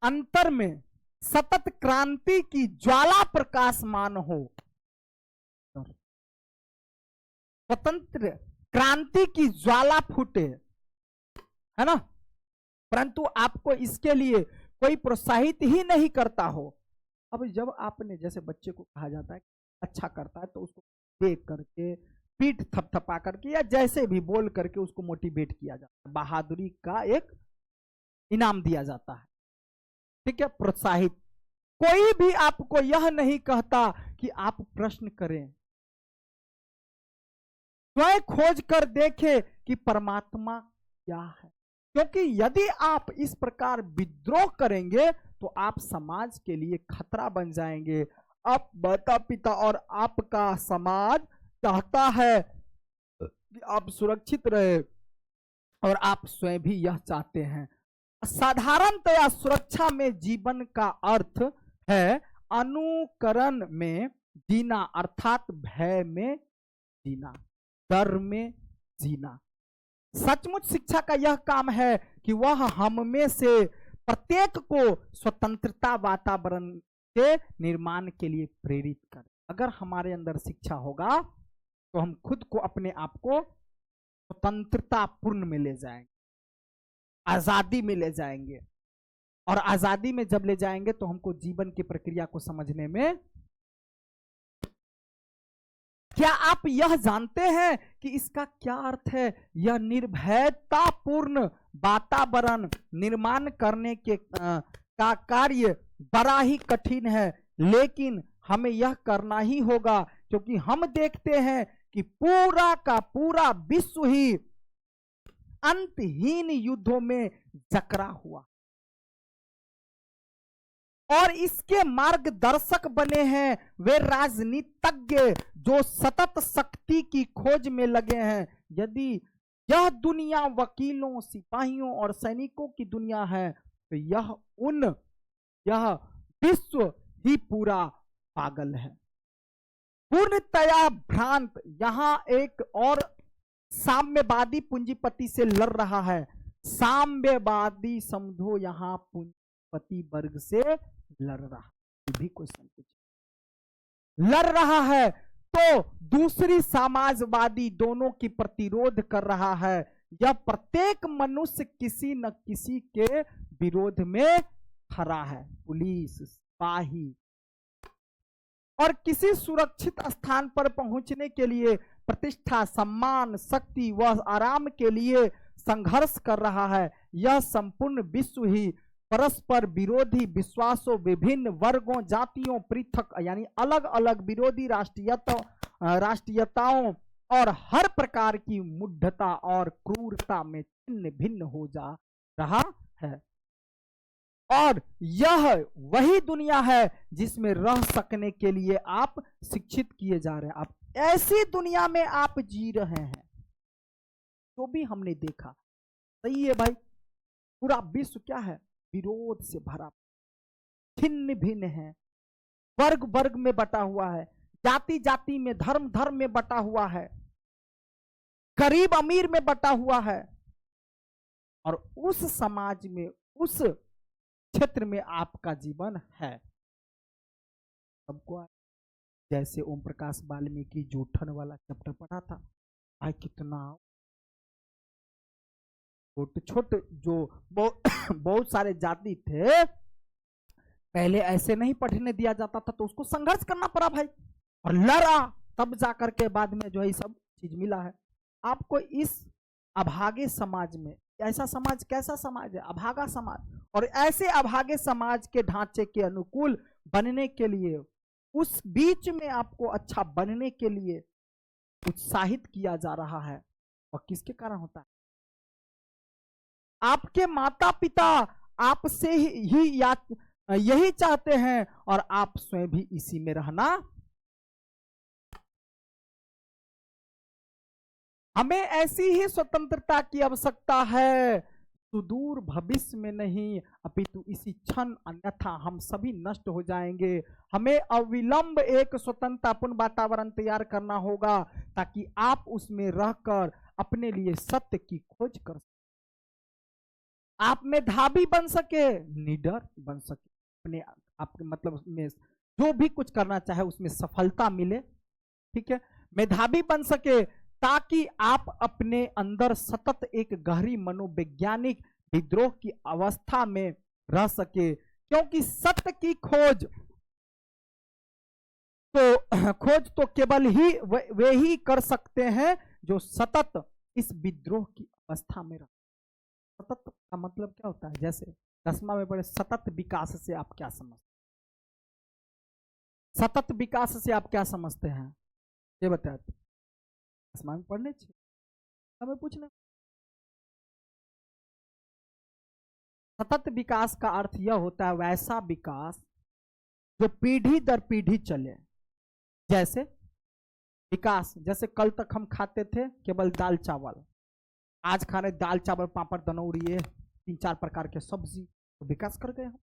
अंतर में सतत क्रांति की ज्वाला प्रकाशमान हो, स्वतंत्र क्रांति की ज्वाला फूटे, है ना, परंतु आपको इसके लिए कोई प्रोत्साहित ही नहीं करता हो। अब जब आपने, जैसे बच्चे को कहा जाता है अच्छा करता है तो उसको देख करके, पीठ थपथपा करके या जैसे भी बोल करके उसको मोटिवेट किया जाता है, बहादुरी का एक इनाम दिया जाता है। ठीक है, प्रोत्साहित। कोई भी आपको यह नहीं कहता कि आप प्रश्न करें, स्वयं खोज कर देखें कि परमात्मा क्या है, क्योंकि यदि आप इस प्रकार विद्रोह करेंगे तो आप समाज के लिए खतरा बन जाएंगे। आप माता पिता और आपका समाज चाहता है कि आप सुरक्षित रहे और आप स्वयं भी यह चाहते हैं। साधारणतया सुरक्षा में जीवन का अर्थ है अनुकरण में जीना, अर्थात भय में जीना, डर में जीना। सचमुच शिक्षा का यह काम है कि वह हम में से प्रत्येक को स्वतंत्रता वातावरण के निर्माण के लिए प्रेरित करे। अगर हमारे अंदर शिक्षा होगा तो हम खुद को, अपने आप को स्वतंत्रता पूर्ण में ले जाएंगे, आजादी में ले जाएंगे। और आजादी में जब ले जाएंगे तो हमको जीवन की प्रक्रिया को समझने में, क्या आप यह जानते हैं कि इसका क्या अर्थ है? यह निर्भयतापूर्ण वातावरण निर्माण करने के का कार्य बड़ा ही कठिन है, लेकिन हमें यह करना ही होगा, क्योंकि हम देखते हैं कि पूरा का पूरा विश्व ही अंतहीन युद्धों में जकड़ा हुआ और इसके मार्गदर्शक बने हैं वे राजनीतिज्ञ जो सतत शक्ति की खोज में लगे हैं। यदि यह दुनिया वकीलों, सिपाहियों और सैनिकों की दुनिया है तो यह विश्व ही पूरा पागल है, पूर्णतया भ्रांत। यहां एक और साम्यवादी पूंजीपति से लड़ रहा है। साम्यवादी समझो यहां पूंजीपति वर्ग से लड़ रहा है, भी क्वेश्चन पूछ लड़ रहा है तो दूसरी समाजवादी दोनों की प्रतिरोध कर रहा है। यह प्रत्येक मनुष्य किसी न किसी के विरोध में खड़ा है, पुलिस, सिपाही। और किसी सुरक्षित स्थान पर पहुंचने के लिए प्रतिष्ठा, सम्मान, शक्ति व आराम के लिए संघर्ष कर रहा है। यह संपूर्ण विश्व ही परस्पर विरोधी विश्वासों, विभिन्न वर्गों, जातियों, पृथक यानी अलग अलग विरोधी राष्ट्रीयताओं और हर प्रकार की मूढ़ता और क्रूरता में छिन्न भिन्न हो जा रहा है। और यह वही दुनिया है जिसमें रह सकने के लिए आप शिक्षित किए जा रहे हैं। आप ऐसी दुनिया में आप जी रहे हैं जो भी हमने देखा, सही है भाई। पूरा विश्व क्या है? विरोध से भरा, छिन्न भिन्न है, वर्ग वर्ग में बटा हुआ है, जाति जाति में, धर्म धर्म में बटा हुआ है, गरीब अमीर में बटा हुआ है। और उस समाज में, उस क्षेत्र में आपका जीवन है। सबको जैसे ओम प्रकाश वाल्मीकि जूठन वाला चैप्टर पढ़ा था, भाई कितना छोटे छोटे जो बहुत सारे जाति थे, पहले ऐसे नहीं पढ़ने दिया जाता था तो उसको संघर्ष करना पड़ा भाई, और लड़ा, तब जाकर के बाद में जो है सब चीज मिला है आपको। इस अभागे समाज में, ऐसा समाज कैसा समाज है? अभागा समाज। और ऐसे अभागे समाज के ढांचे के अनुकूल बनने के लिए, उस बीच में आपको अच्छा बनने के लिए उत्साहित किया जा रहा है। और किसके कारण होता है? आपके माता पिता आपसे ही यही चाहते हैं और आप स्वयं भी इसी में रहना। हमें ऐसी ही स्वतंत्रता की आवश्यकता है, सुदूर भविष्य में नहीं, अपितु इसी क्षण, अन्यथा हम सभी नष्ट हो जाएंगे। हमें अविलंब एक स्वतंत्रतापूर्ण वातावरण तैयार करना होगा ताकि आप उसमें रहकर अपने लिए सत्य की खोज कर सके, आप मेधावी बन सके, निडर बन सके, अपने आपके मतलब में जो भी कुछ करना चाहे उसमें सफलता मिले, ठीक है, मेधावी बन सके, ताकि आप अपने अंदर सतत एक गहरी मनोवैज्ञानिक विद्रोह की अवस्था में रह सके। क्योंकि सत्य की खोज तो केवल ही वे ही कर सकते हैं जो सतत इस विद्रोह की अवस्था में रह। सतत का मतलब क्या होता है? जैसे 10वां में पढ़े, सतत विकास से आप क्या समझते? सतत विकास से आप क्या समझते हैं? ये बताते, 10वां में पढ़ने चाहिए, हमें पूछना। सतत विकास का अर्थ यह होता है वैसा विकास जो पीढ़ी दर पीढ़ी चले। जैसे विकास, जैसे कल तक हम खाते थे केवल दाल चावल, आज खा रहे दाल चावल पापड़ दनौरी 3-4 प्रकार के सब्जी, तो विकास कर गए हम।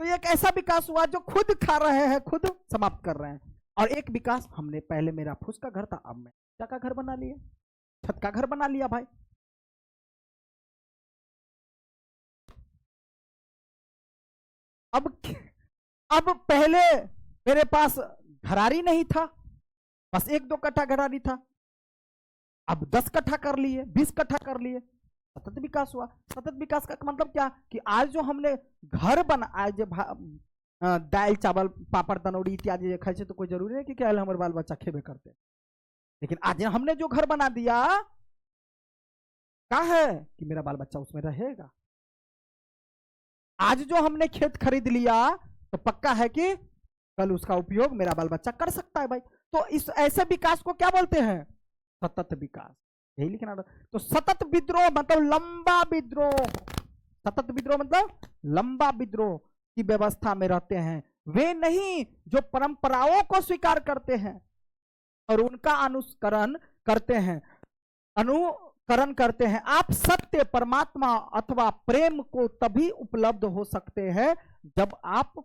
तो एक ऐसा विकास हुआ जो खुद खा रहे हैं, खुद समाप्त कर रहे हैं। और एक विकास, हमने पहले मेरा फूस का घर था, अब मैं क्या का घर बना लिया, छत का घर बना लिया भाई। अब पहले मेरे पास घरारी नहीं था, बस 1-2 कट्ठा घरारी था, अब 10 कट्ठा कर लिए, 20 कट्ठा कर लिए, सतत विकास हुआ। सतत विकास का मतलब क्या कि आज जो हमने घर बना, आज दाल चावल पापड़ दनौरी इत्यादि खाए तो कोई जरूरी है कि क्या हमारे बाल बच्चा खेबे करते, लेकिन आज हमने जो घर बना दिया क्या है कि मेरा बाल बच्चा उसमें रहेगा। आज जो हमने खेत खरीद लिया तो पक्का है कि कल उसका उपयोग मेरा बाल बच्चा कर सकता है भाई। तो इस ऐसे विकास को क्या बोलते हैं, सतत विकास, यही लिखना। तो सतत विद्रोह मतलब लंबा विद्रोह, सतत विद्रोह मतलब लंबा विद्रोह की व्यवस्था में रहते हैं। वे नहीं जो परंपराओं को स्वीकार करते हैं और उनका अनुकरण करते हैं, अनुकरण करते हैं। आप सत्य, परमात्मा अथवा प्रेम को तभी उपलब्ध हो सकते हैं जब आप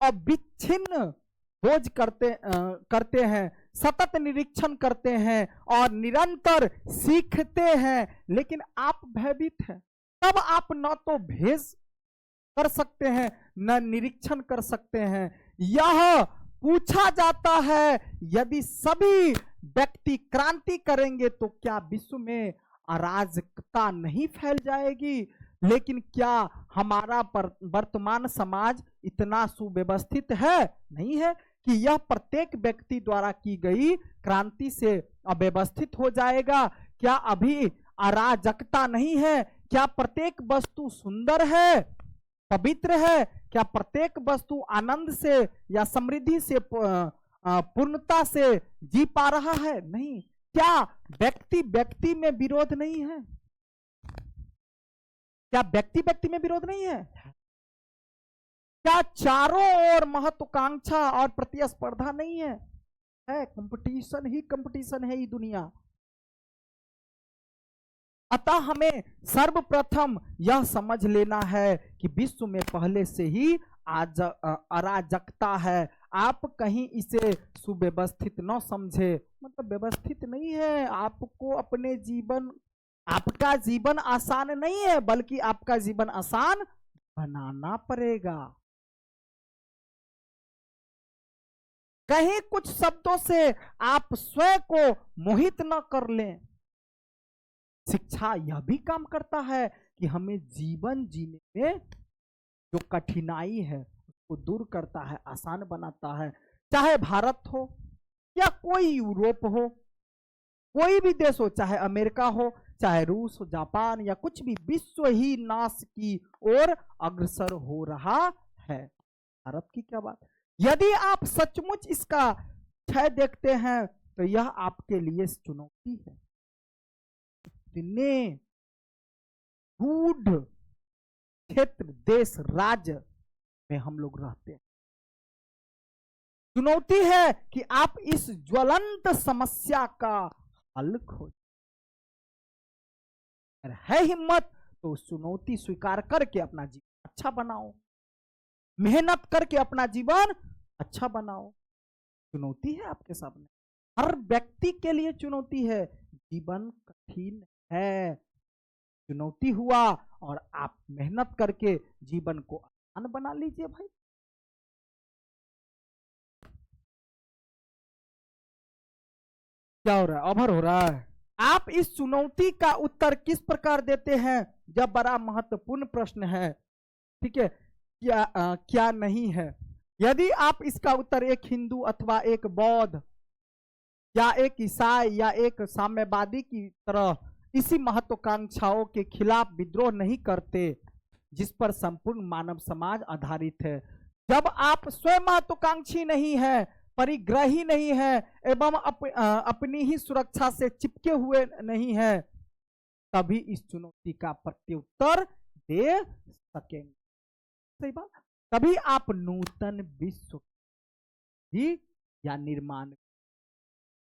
अविच्छिन्न खोज करते हैं, सतत निरीक्षण करते हैं और निरंतर सीखते हैं। लेकिन आप भयभीत हैं, तब आप न तो भेद कर सकते हैं न निरीक्षण कर सकते हैं। यह पूछा जाता है, यदि सभी व्यक्ति क्रांति करेंगे तो क्या विश्व में अराजकता नहीं फैल जाएगी? लेकिन क्या हमारा वर्तमान समाज इतना सुव्यवस्थित है? नहीं है कि यह प्रत्येक व्यक्ति द्वारा की गई क्रांति से अव्यवस्थित हो जाएगा। क्या अभी अराजकता नहीं है? क्या प्रत्येक वस्तु सुंदर है, पवित्र है? क्या प्रत्येक वस्तु आनंद से या समृद्धि से, पूर्णता से जी पा रहा है? नहीं। क्या व्यक्ति व्यक्ति में विरोध नहीं है? क्या व्यक्ति व्यक्ति में विरोध नहीं है? क्या चारों ओर महत्वाकांक्षा और प्रतिस्पर्धा नहीं है? है, कंपटीशन ही कंपटीशन है ये दुनिया। अतः हमें सर्वप्रथम यह समझ लेना है कि विश्व में पहले से ही अराजकता है। आप कहीं इसे सुव्यवस्थित न समझे, मतलब व्यवस्थित नहीं है। आपको अपने जीवन, आपका जीवन आसान नहीं है, बल्कि आपका जीवन आसान बनाना पड़ेगा। कहीं कुछ शब्दों से आप स्वयं को मोहित न कर लें। शिक्षा यह भी काम करता है कि हमें जीवन जीने में जो कठिनाई है उसको दूर करता है, आसान बनाता है। चाहे भारत हो या कोई यूरोप हो, कोई भी देश हो, चाहे अमेरिका हो, चाहे रूस हो, जापान या कुछ भी, विश्व ही नाश की ओर अग्रसर हो रहा है। भारत की क्या बात। यदि आप सचमुच इसका क्षय देखते हैं तो यह आपके लिए चुनौती है। इतने गूढ़ क्षेत्र, देश, राज्य में हम लोग रहते हैं। चुनौती है कि आप इस ज्वलंत समस्या का हल खोजें। अगर है हिम्मत तो उस चुनौती स्वीकार करके अपना जीवन अच्छा बनाओ, मेहनत करके अपना जीवन अच्छा बनाओ। चुनौती है आपके सामने, हर व्यक्ति के लिए चुनौती है। जीवन कठिन है, चुनौती हुआ और आप मेहनत करके जीवन को आसान बना लीजिए भाई। क्या हो रहा है? ओवर हो रहा है। आप इस चुनौती का उत्तर किस प्रकार देते हैं, जब बड़ा महत्वपूर्ण प्रश्न है। ठीक है, क्या नहीं है। यदि आप इसका उत्तर एक हिंदू अथवा एक बौद्ध या एक ईसाई या एक साम्यवादी की तरह इसी महत्वाकांक्षाओं के खिलाफ विद्रोह नहीं करते जिस पर संपूर्ण मानव समाज आधारित है, जब आप स्वयं महत्वाकांक्षी नहीं है, परिग्रही नहीं है एवं अपनी ही सुरक्षा से चिपके हुए नहीं है, तभी इस चुनौती का प्रत्युत्तर दे सकेंगे। सही बात। तभी आप नूतन विश्व भी या निर्माण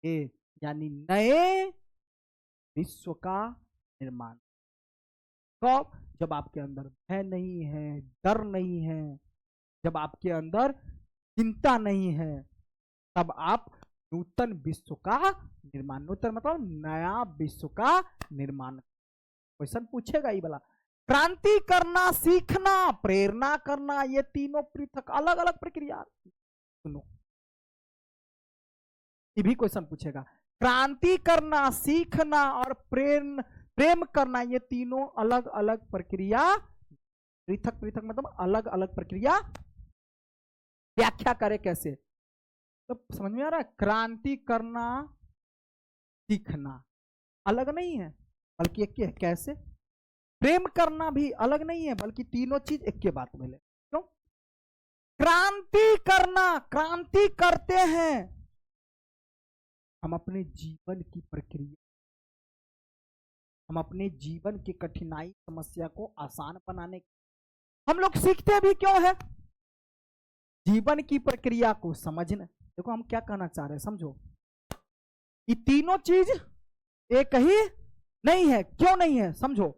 यानी नए विश्व का निर्माण। कब? जब आपके अंदर भय नहीं है, डर नहीं है, जब आपके अंदर चिंता नहीं है, तब आप नूतन विश्व का निर्माण, नूतन मतलब नया विश्व का निर्माण। क्वेश्चन पूछेगा ये वाला। क्रांति करना, सीखना, प्रेरणा करना, ये तीनों पृथक अलग अलग प्रक्रिया। सुनो, ये भी क्वेश्चन पूछेगा। क्रांति करना, सीखना और प्रेम करना, ये तीनों अलग अलग प्रक्रिया, पृथक पृथक मतलब अलग अलग प्रक्रिया। व्याख्या करें कैसे? तो समझ में आ रहा है? क्रांति करना, सीखना अलग नहीं है बल्कि एक है। कैसे? प्रेम करना भी अलग नहीं है बल्कि तीनों चीज एक के बात में ले। क्यों? क्रांति करना, क्रांति करते हैं हम अपने जीवन की प्रक्रिया, हम अपने जीवन की कठिनाई समस्या को आसान बनाने, हम लोग सीखते भी क्यों है? जीवन की प्रक्रिया को समझना। देखो हम क्या कहना चाह रहे हैं, समझो। ये तीनों चीज एक ही नहीं है। क्यों नहीं है? समझो।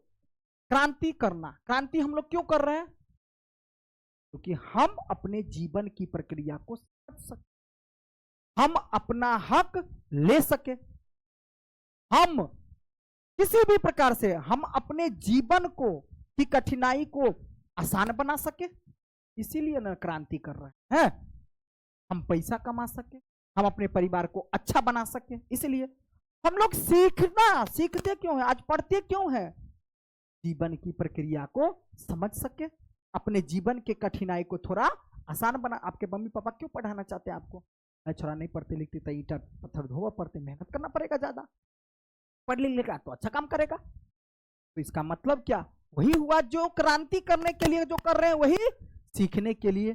क्रांति करना, क्रांति हम लोग क्यों कर रहे हैं? क्योंकि हम अपने जीवन की प्रक्रिया को समझ सके, हम अपना हक ले सके, हम किसी भी प्रकार से हम अपने जीवन को की कठिनाई को आसान बना सके। इसीलिए ना क्रांति कर रहे हैं। हम पैसा कमा सके, हम अपने परिवार को अच्छा बना सके, इसलिए हम लोग सीखते क्यों है? आज पढ़ते क्यों है? जीवन की प्रक्रिया को समझ सके, अपने जीवन के कठिनाई को थोड़ा आसान बना। आपके मम्मी पापा क्यों पढ़ाना चाहते हैं आपको? छोरा नहीं पढ़ते लिखते तो ईटा पत्थर धोवा पड़ते, मेहनत करना पड़ेगा ज्यादा, पढ़ लिख लेगा तो अच्छा काम करेगा। तो इसका मतलब क्या? वही हुआ जो क्रांति करने के लिए जो कर रहे हैं, वही सीखने के लिए।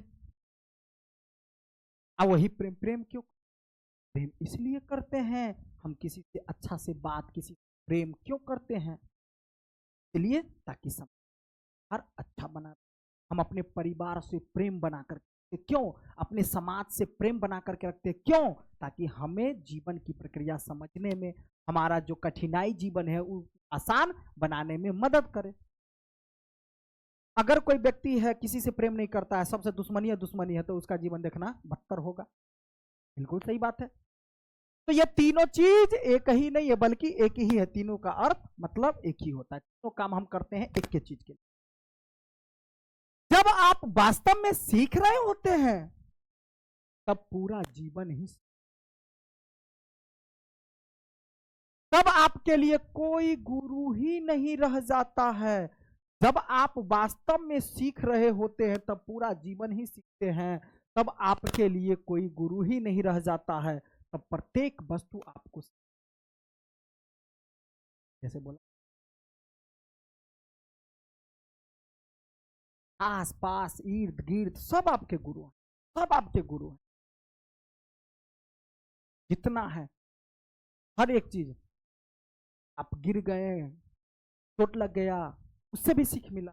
अब वही प्रेम क्यों? प्रेम इसलिए करते हैं, हम किसी से अच्छा से बात, किसी से प्रेम क्यों करते हैं? इसलिए ताकि हर अच्छा बना। हम अपने परिवार से प्रेम बनाकर क्यों? अपने समाज से प्रेम बना करके रखते क्यों? ताकि हमें जीवन की प्रक्रिया समझने में, हमारा जो कठिनाई जीवन है वो आसान बनाने में मदद करे। अगर कोई व्यक्ति है किसी से प्रेम नहीं करता है, सबसे दुश्मनी है, तो उसका जीवन देखना बदतर होगा। बिल्कुल सही बात है। तो ये तीनों चीज एक ही नहीं है बल्कि एक ही है। तीनों का अर्थ मतलब एक ही होता है। तीनों काम हम करते हैं एक के चीज के लिए। जब आप वास्तव में सीख रहे होते हैं तब पूरा जीवन ही, तब आपके लिए कोई गुरु ही नहीं रह जाता है। जब आप वास्तव में सीख रहे होते हैं तब पूरा जीवन ही सीखते हैं। तब आपके लिए कोई गुरु ही नहीं रह जाता है। तब प्रत्येक वस्तु आपको, जैसे बोला, आस पास इर्द गिर्द सब आपके गुरु हैं, सब आपके गुरु हैं। जितना है हर एक चीज, आप गिर गए, चोट लग गया, उससे भी सीख मिला।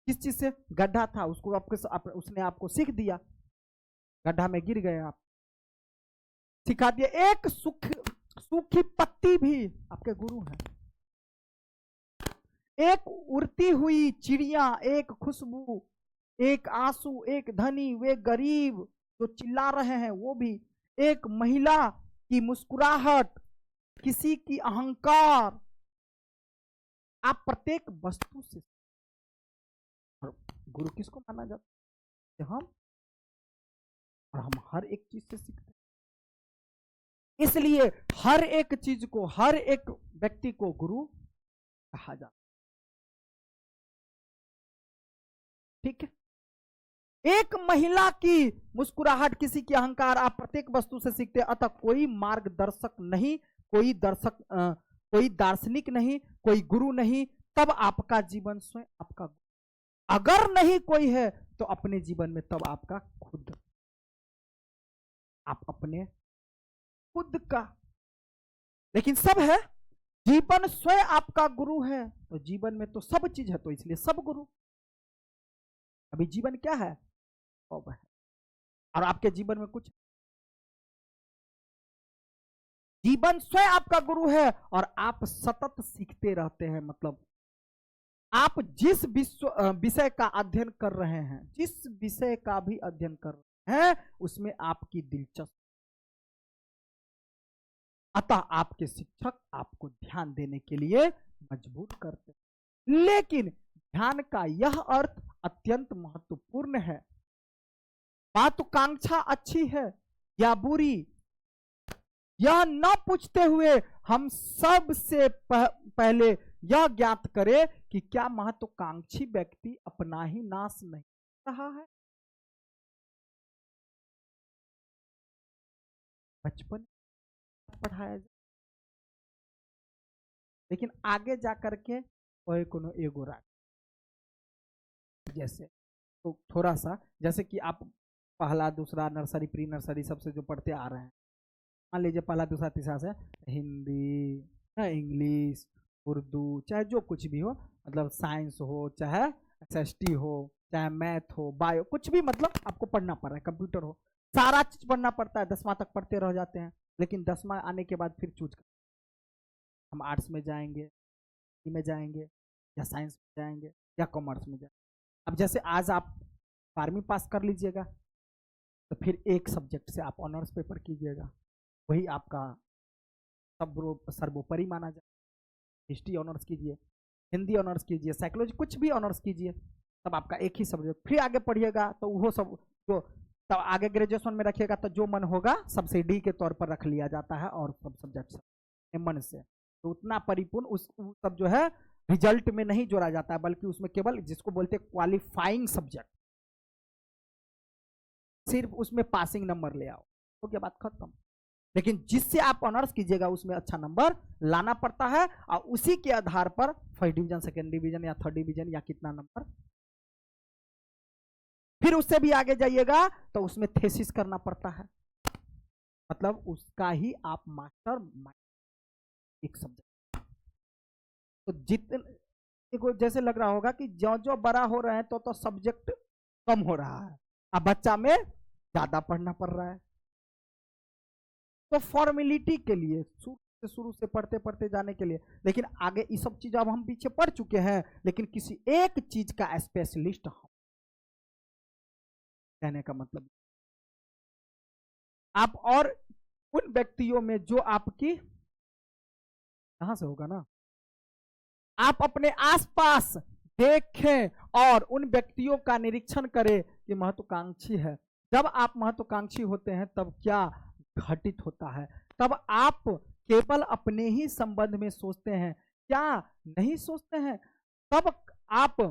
किस चीज से? गड्ढा था, उसको उसने आपको सीख दिया। गड्ढा में गिर गए आप, सिखा दिया। एक सूखी पत्ती भी आपके गुरु हैं। एक उड़ती हुई चिड़िया, एक खुशबू, एक आंसू, एक धनी, वे गरीब जो चिल्ला रहे हैं वो भी, एक महिला की मुस्कुराहट, किसी की अहंकार, आप प्रत्येक वस्तु से। गुरु किसको माना जाता है? हम। और हम हर एक चीज से सीखते हैं। इसलिए हर एक चीज को, हर एक व्यक्ति को गुरु कहा जाता है। ठीक है? एक महिला की मुस्कुराहट, किसी की अहंकार, आप प्रत्येक वस्तु से सीखते हैं। अतः कोई मार्गदर्शक नहीं, कोई दार्शनिक नहीं, कोई गुरु नहीं। तब आपका जीवन स्वयं आपका। अगर नहीं कोई है तो अपने जीवन में तब आपका खुद, आप अपने खुद का। लेकिन सब है जीवन स्वयं आपका गुरु है, तो जीवन में तो सब चीज है, तो इसलिए सब गुरु। अभी जीवन क्या है, सब है, और आपके जीवन में कुछ, जीवन स्वयं आपका गुरु है और आप सतत सीखते रहते हैं। मतलब आप जिस विषय का अध्ययन कर रहे हैं, जिस विषय का भी अध्ययन कर रहे हैं, उसमें आपकी दिलचस्पी, अतः आपके शिक्षक आपको ध्यान देने के लिए मजबूर करते हैं। लेकिन ध्यान का यह अर्थ अत्यंत महत्वपूर्ण है। महत्वाकांक्षा अच्छी है या बुरी, यह न पूछते हुए हम सबसे पहले यह ज्ञात करें कि क्या महत्वाकांक्षी व्यक्ति अपना ही नाश नहीं रहा है। बचपन पढ़ाया जाए, लेकिन आगे जाकर के वही कोनो एगो राग, जैसे तो थोड़ा सा, जैसे कि आप पहला दूसरा नर्सरी प्री नर्सरी सबसे जो पढ़ते आ रहे हैं, मान लीजिए पहला दूसरा तीसरा से हिंदी या इंग्लिश उर्दू चाहे जो कुछ भी हो, मतलब साइंस हो चाहे एसएसटी हो चाहे मैथ हो बायो कुछ भी, मतलब आपको पढ़ना पड़ रहा है, कंप्यूटर हो, सारा चीज पढ़ना पड़ता है। 10वां तक पढ़ते रह जाते हैं, लेकिन 10वां आने के बाद फिर चूज कर, हम आर्ट्स में जाएंगे, में जाएंगे या साइंस में जाएंगे या कॉमर्स में जाएंगे। अब जैसे आज आप 12वीं पास कर लीजिएगा, तो फिर एक सब्जेक्ट से आप ऑनर्स पेपर कीजिएगा, वही आपका सर्वोपरि माना जाए। हिस्ट्री ऑनर्स कीजिए, हिंदी ऑनर्स कीजिए, साइकोलॉजी कुछ भी ऑनर्स कीजिए, तब आपका एक ही सब्जेक्ट। फिर आगे पढ़िएगा तो वो सब जो तब आगे ग्रेजुएशन में रखिएगा तो जो मन होगा सब्सिडी के तौर पर रख लिया जाता है, और सब सब्जेक्ट मन से, तो उतना परिपूर्ण उस सब जो है रिजल्ट में नहीं जोड़ा जाता है, बल्कि उसमें केवल जिसको बोलते हैं क्वालिफाइंग सब्जेक्ट, सिर्फ उसमें पासिंग नंबर ले आओ, तो क्या बात खत्म। लेकिन जिससे आप ऑनर्स कीजिएगा उसमें अच्छा नंबर लाना पड़ता है, और उसी के आधार पर फर्स्ट डिवीजन सेकेंड डिवीजन या थर्ड डिवीजन या कितना नंबर, फिर उससे भी आगे जाइएगा तो उसमें थेसिस करना पड़ता है, मतलब उसका ही आप मास्टर एक सब्जेक्ट। तो जितने को जैसे लग रहा होगा कि जो जो बड़ा हो रहे हैं तो सब्जेक्ट कम हो रहा है, अब बच्चा में ज्यादा पढ़ना पड़ रहा है। तो फॉर्मेलिटी के लिए शुरू से पढ़ते पढ़ते जाने के लिए, लेकिन आगे ये सब चीज अब हम पीछे पढ़ चुके हैं, लेकिन किसी एक चीज का स्पेशलिस्ट हम, कहने का मतलब आप और उन व्यक्तियों में जो आपकी, यहां से होगा ना, आप अपने आसपास देखें और उन व्यक्तियों का निरीक्षण करें कि महत्वाकांक्षी है। जब आप महत्वाकांक्षी होते हैं तब क्या घटित होता है, तब आप केवल अपने ही संबंध में सोचते हैं, क्या नहीं सोचते हैं, तब आप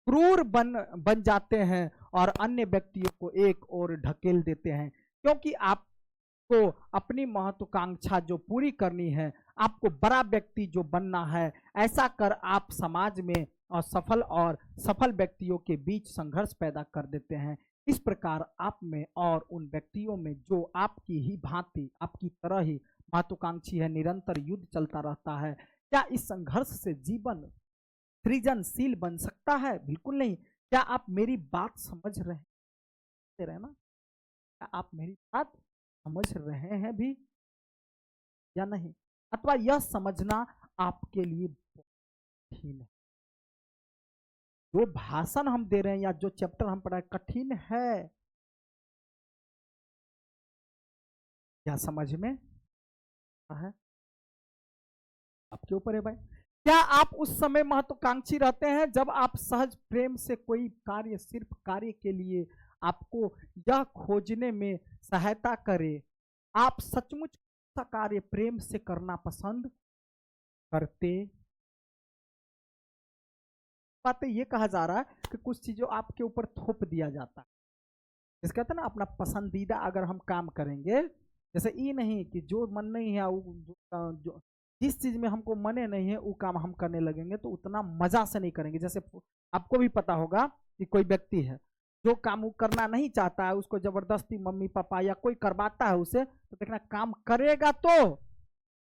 क्रूर बन जाते हैं और अन्य व्यक्तियों को एक ओर ढकेल देते हैं, क्योंकि आपको अपनी महत्वाकांक्षा जो पूरी करनी है, आपको बड़ा व्यक्ति जो बनना है, ऐसा कर आप समाज में असफल और सफल व्यक्तियों के बीच संघर्ष पैदा कर देते हैं। इस प्रकार आप में और उन व्यक्तियों में जो आपकी ही भांति आपकी तरह ही महत्वाकांक्षी है, निरंतर युद्ध चलता रहता है। क्या इस संघर्ष से जीवन सृजनशील बन सकता है? बिल्कुल नहीं। क्या आप मेरी बात समझ रहे हैं ना? क्या आप मेरी बात समझ रहे हैं भी या नहीं? अथवा यह समझना आपके लिए कठिन है? जो भाषण हम दे रहे हैं या जो चैप्टर हम पढ़ा कठिन है या समझ में है? आपके ऊपर है भाई। क्या आप उस समय महत्वाकांक्षी रहते हैं जब आप सहज प्रेम से कोई कार्य सिर्फ कार्य के लिए आपको यह खोजने में सहायता करे, आप सचमुच का कार्य प्रेम से करना पसंद करते? बात ये कहा जा रहा है कि कुछ चीजों आपके ऊपर थोप दिया जाता है, जिसका कहते हैं ना अपना पसंदीदा अगर हम काम करेंगे, जैसे ये नहीं कि जो मन नहीं है जो जिस चीज में हमको मने नहीं है वो काम हम करने लगेंगे तो उतना मजा से नहीं करेंगे। जैसे आपको भी पता होगा कि कोई व्यक्ति है जो काम वो करना नहीं चाहता है, उसको जबरदस्ती मम्मी पापा या कोई करवाता है उसे, तो देखना काम करेगा तो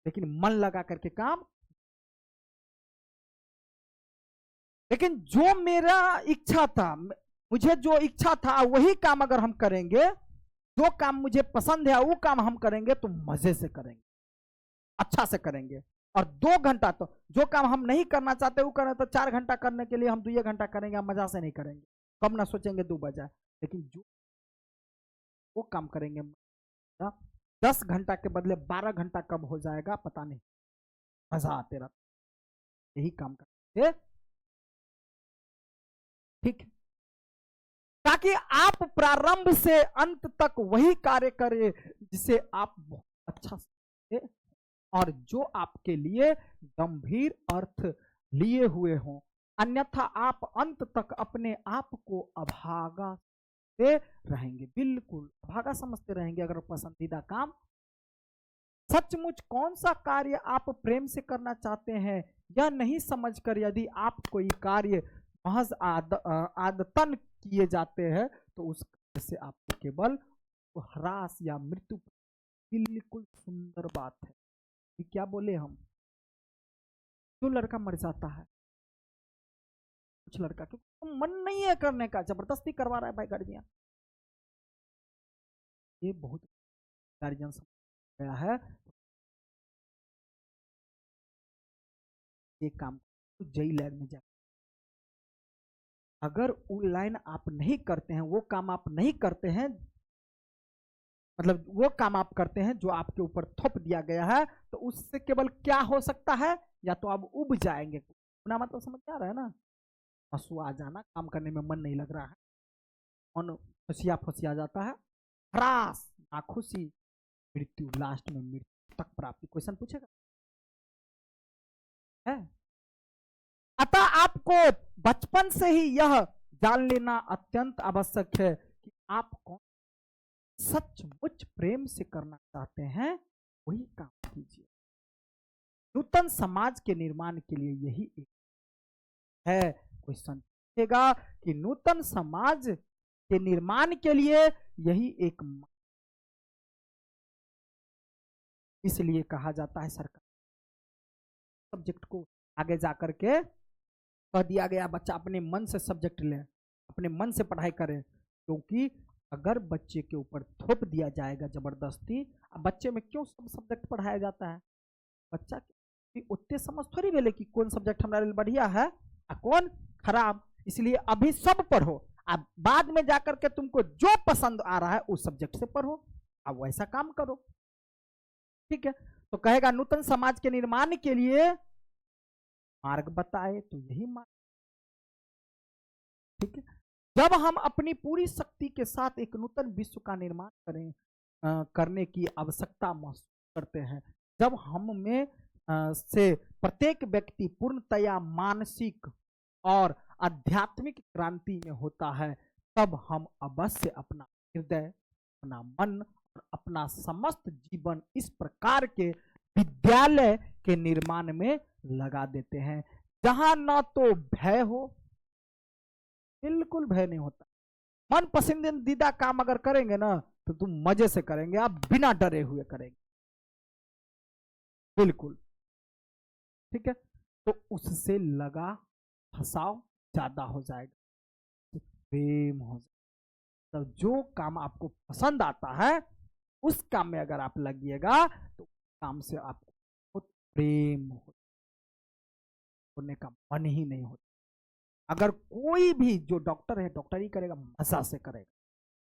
लेकिन मन लगा करके काम, लेकिन जो मेरा इच्छा था, मुझे जो इच्छा था वही काम अगर हम करेंगे, जो काम मुझे पसंद है वो काम हम करेंगे तो मजे से करेंगे, अच्छा से करेंगे। और 2 घंटा तो जो काम हम नहीं करना चाहते वो करें तो 4 घंटा करने के लिए हम 2 घंटा करेंगे, हम मजा से नहीं करेंगे, कम ना सोचेंगे 2 बजा। लेकिन जो वो काम करेंगे 10 घंटा के बदले 12 घंटा कब हो जाएगा पता नहीं, मजा आते रहता, यही काम करेंगे। ठीक, ताकि आप प्रारंभ से अंत तक वही कार्य करें जिसे आप बहुत अच्छा से, और जो आपके लिए गंभीर अर्थ लिए हुए हों, अन्यथा आप अंत तक अपने आप को अभागा से रहेंगे, बिल्कुल अभागा समझते रहेंगे। अगर पसंदीदा काम, सचमुच कौन सा कार्य आप प्रेम से करना चाहते हैं या नहीं समझकर यदि आप कोई कार्य महज आदतन किए जाते हैं तो उस से आपको केवल ह्रास या मृत्यु, बिल्कुल सुंदर बात है कि क्या बोले हम, जो लड़का मर जाता है, कुछ लड़का क्योंकि मन नहीं है करने का, जबरदस्ती करवा रहा है भाई गार्जियन, ये बहुत गार्जियन समझ गया है ये काम तो जई लाइन में जा, अगर वो लाइन आप नहीं करते हैं, वो काम आप नहीं करते हैं, मतलब वो काम आप करते हैं जो आपके ऊपर थोप दिया गया है, तो उससे केवल क्या हो सकता है, या तो आप उब जाएंगे, अपना मतलब समझ आ रहा है ना, आंसू आ जाना, काम करने में मन नहीं लग रहा है, मन फसिया फसिया जाता है, ह्रास, नाखुशी, मृत्यु, लास्ट में मृत्यु तक प्राप्ति। क्वेश्चन पूछेगा है? अतः आपको बचपन से ही यह जान लेना अत्यंत आवश्यक है कि आप कौन सचमुच प्रेम से करना चाहते हैं, वही काम कीजिए। नूतन समाज के निर्माण के लिए यही एक है। क्वेश्चन पूछेगा कि नूतन समाज के निर्माण के लिए यही एक, इसलिए कहा जाता है सरकार सब्जेक्ट को आगे जाकर के कह दिया गया बच्चा अपने मन से सब्जेक्ट ले, अपने मन से पढ़ाई करे, क्योंकि अगर बच्चे के ऊपर थोप दिया जाएगा जबरदस्ती, अब बच्चे में क्यों सब सब्जेक्ट पढ़ाया जाता है, बच्चा उतने समझ थोड़ी भेले कि कौन सब्जेक्ट हमारे लिए बढ़िया है और कौन खराब, इसलिए अभी सब पढ़ो, अब बाद में जाकर के तुमको जो पसंद आ रहा है उस सब्जेक्ट से पढ़ो, अब वैसा काम करो। ठीक है, तो कहेगा नूतन समाज के निर्माण के लिए मार्ग बताए तो यही मार्ग। ठीक है, जब हम अपनी पूरी शक्ति के साथ एक नूतन विश्व का निर्माण करने की आवश्यकता महसूस करते हैं, जब हम में से प्रत्येक व्यक्ति पूर्णतया मानसिक और आध्यात्मिक क्रांति में होता है, तब हम अवश्य अपना हृदय, अपना मन और अपना समस्त जीवन इस प्रकार के विद्यालय के निर्माण में लगा देते हैं जहां न तो भय हो, बिल्कुल भय नहीं होता, मन पसंदीदा काम अगर करेंगे ना तो तुम मजे से करेंगे, आप बिना डरे हुए करेंगे, बिल्कुल। ठीक है, तो उससे लगा फसाव ज्यादा हो जाएगा, तो प्रेम हो जाएगा, तो जो काम आपको पसंद आता है उस काम में अगर आप लगिएगा तो काम से आपको बहुत प्रेम होने का मन ही नहीं होता। अगर कोई भी जो डॉक्टर है डॉक्टरी करेगा, मजा से करेगा,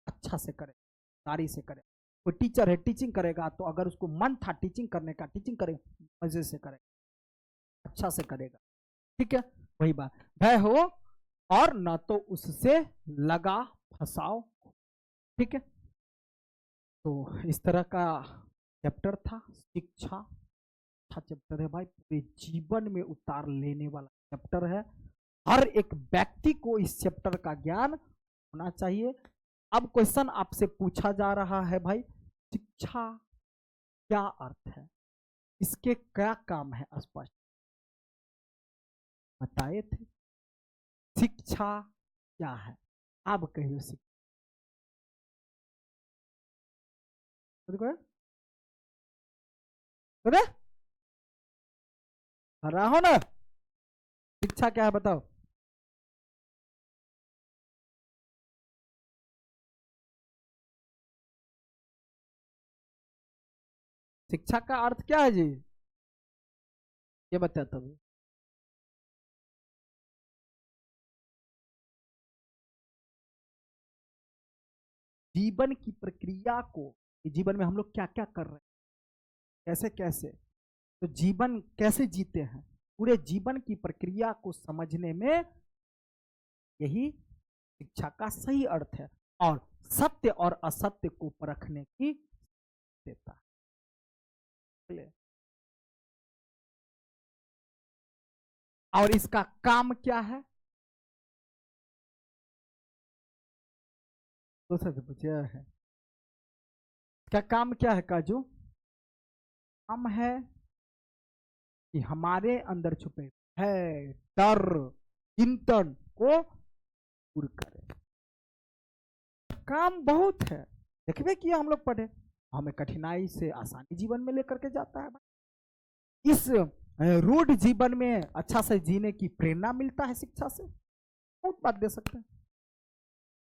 अच्छा से करेगा, तारी से करेगा, कोई टीचर है टीचिंग करेगा तो अगर उसको मन था टीचिंग करने का, टीचिंग करेगा, मजे से करेगा, अच्छा से करेगा। ठीक है, वही बात, भय हो और न तो उससे लगा फसाव। ठीक है, तो इस तरह का चैप्टर था शिक्षा, अच्छा चैप्टर है भाई, पूरे जीवन में उतार लेने वाला चैप्टर है, हर एक व्यक्ति को इस चैप्टर का ज्ञान होना चाहिए। अब क्वेश्चन आपसे पूछा जा रहा है भाई, शिक्षा क्या अर्थ है, इसके क्या काम है, स्पष्ट बताए थे, शिक्षा क्या है, आप कहिए शिक्षा कर रहा हो ना। शिक्षा क्या है बताओ। शिक्षा का अर्थ क्या है जी, ये बताता हूँ। जीवन की प्रक्रिया को, जीवन में हम लोग क्या क्या कर रहे हैं, कैसे कैसे, तो जीवन कैसे जीते हैं, पूरे जीवन की प्रक्रिया को समझने में यही शिक्षा का सही अर्थ है। और सत्य और असत्य को परखने की देता है। और इसका काम क्या है, दूसरे से पूछे है, इसका काम क्या है काजू। काम है कि हमारे अंदर छुपे है डर, चिंतन को दूर करे। काम बहुत है, देखबे किया हम लोग पढ़े, हमें कठिनाई से आसानी जीवन में लेकर के जाता है। इस रूढ़ जीवन में अच्छा से जीने की प्रेरणा मिलता है शिक्षा से, बहुत बात दे सकते हैं।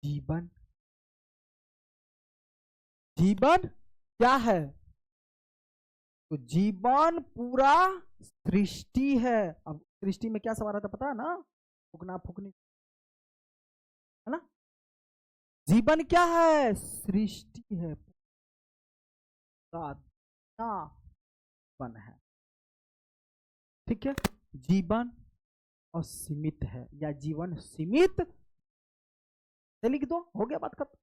जीवन, जीवन क्या है, तो जीवन पूरा सृष्टि है। अब सृष्टि में क्या सवाल आता पता है ना, फूकना फूकनी है ना। जीवन क्या है, सृष्टि है, जीवन है, ठीक है। जीवन असीमित है या जीवन सीमित, लिख दो, हो गया बात खत्म।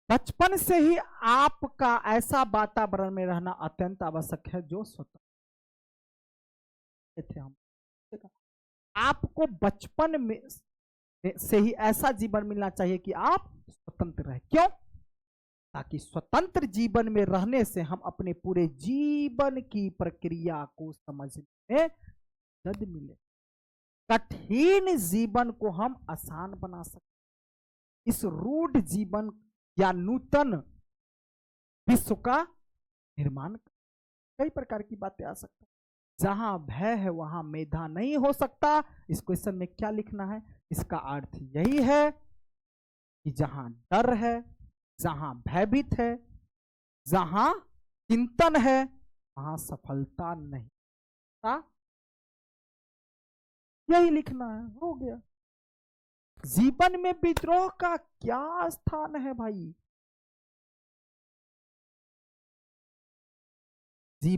बचपन से ही आपका ऐसा वातावरण में रहना अत्यंत आवश्यक है जो स्वतंत्र थे हम। आपको बचपन में से ही ऐसा जीवन मिलना चाहिए कि आप स्वतंत्र रहे। क्यों, ताकि स्वतंत्र जीवन में रहने से हम अपने पूरे जीवन की प्रक्रिया को समझने में मदद मिले, कठिन जीवन को हम आसान बना सकते। इस रूढ़ जीवन या नूतन विश्व का निर्माण, कई प्रकार की बातें आ सकती है। जहां भय है वहां मेधा नहीं हो सकता। इस क्वेश्चन में क्या लिखना है, इसका अर्थ यही है कि जहां डर है, जहां भयभीत है, जहां चिंतन है, वहां सफलता नहीं था। यही लिखना है, हो गया। जीवन में विद्रोह का क्या स्थान है भाई,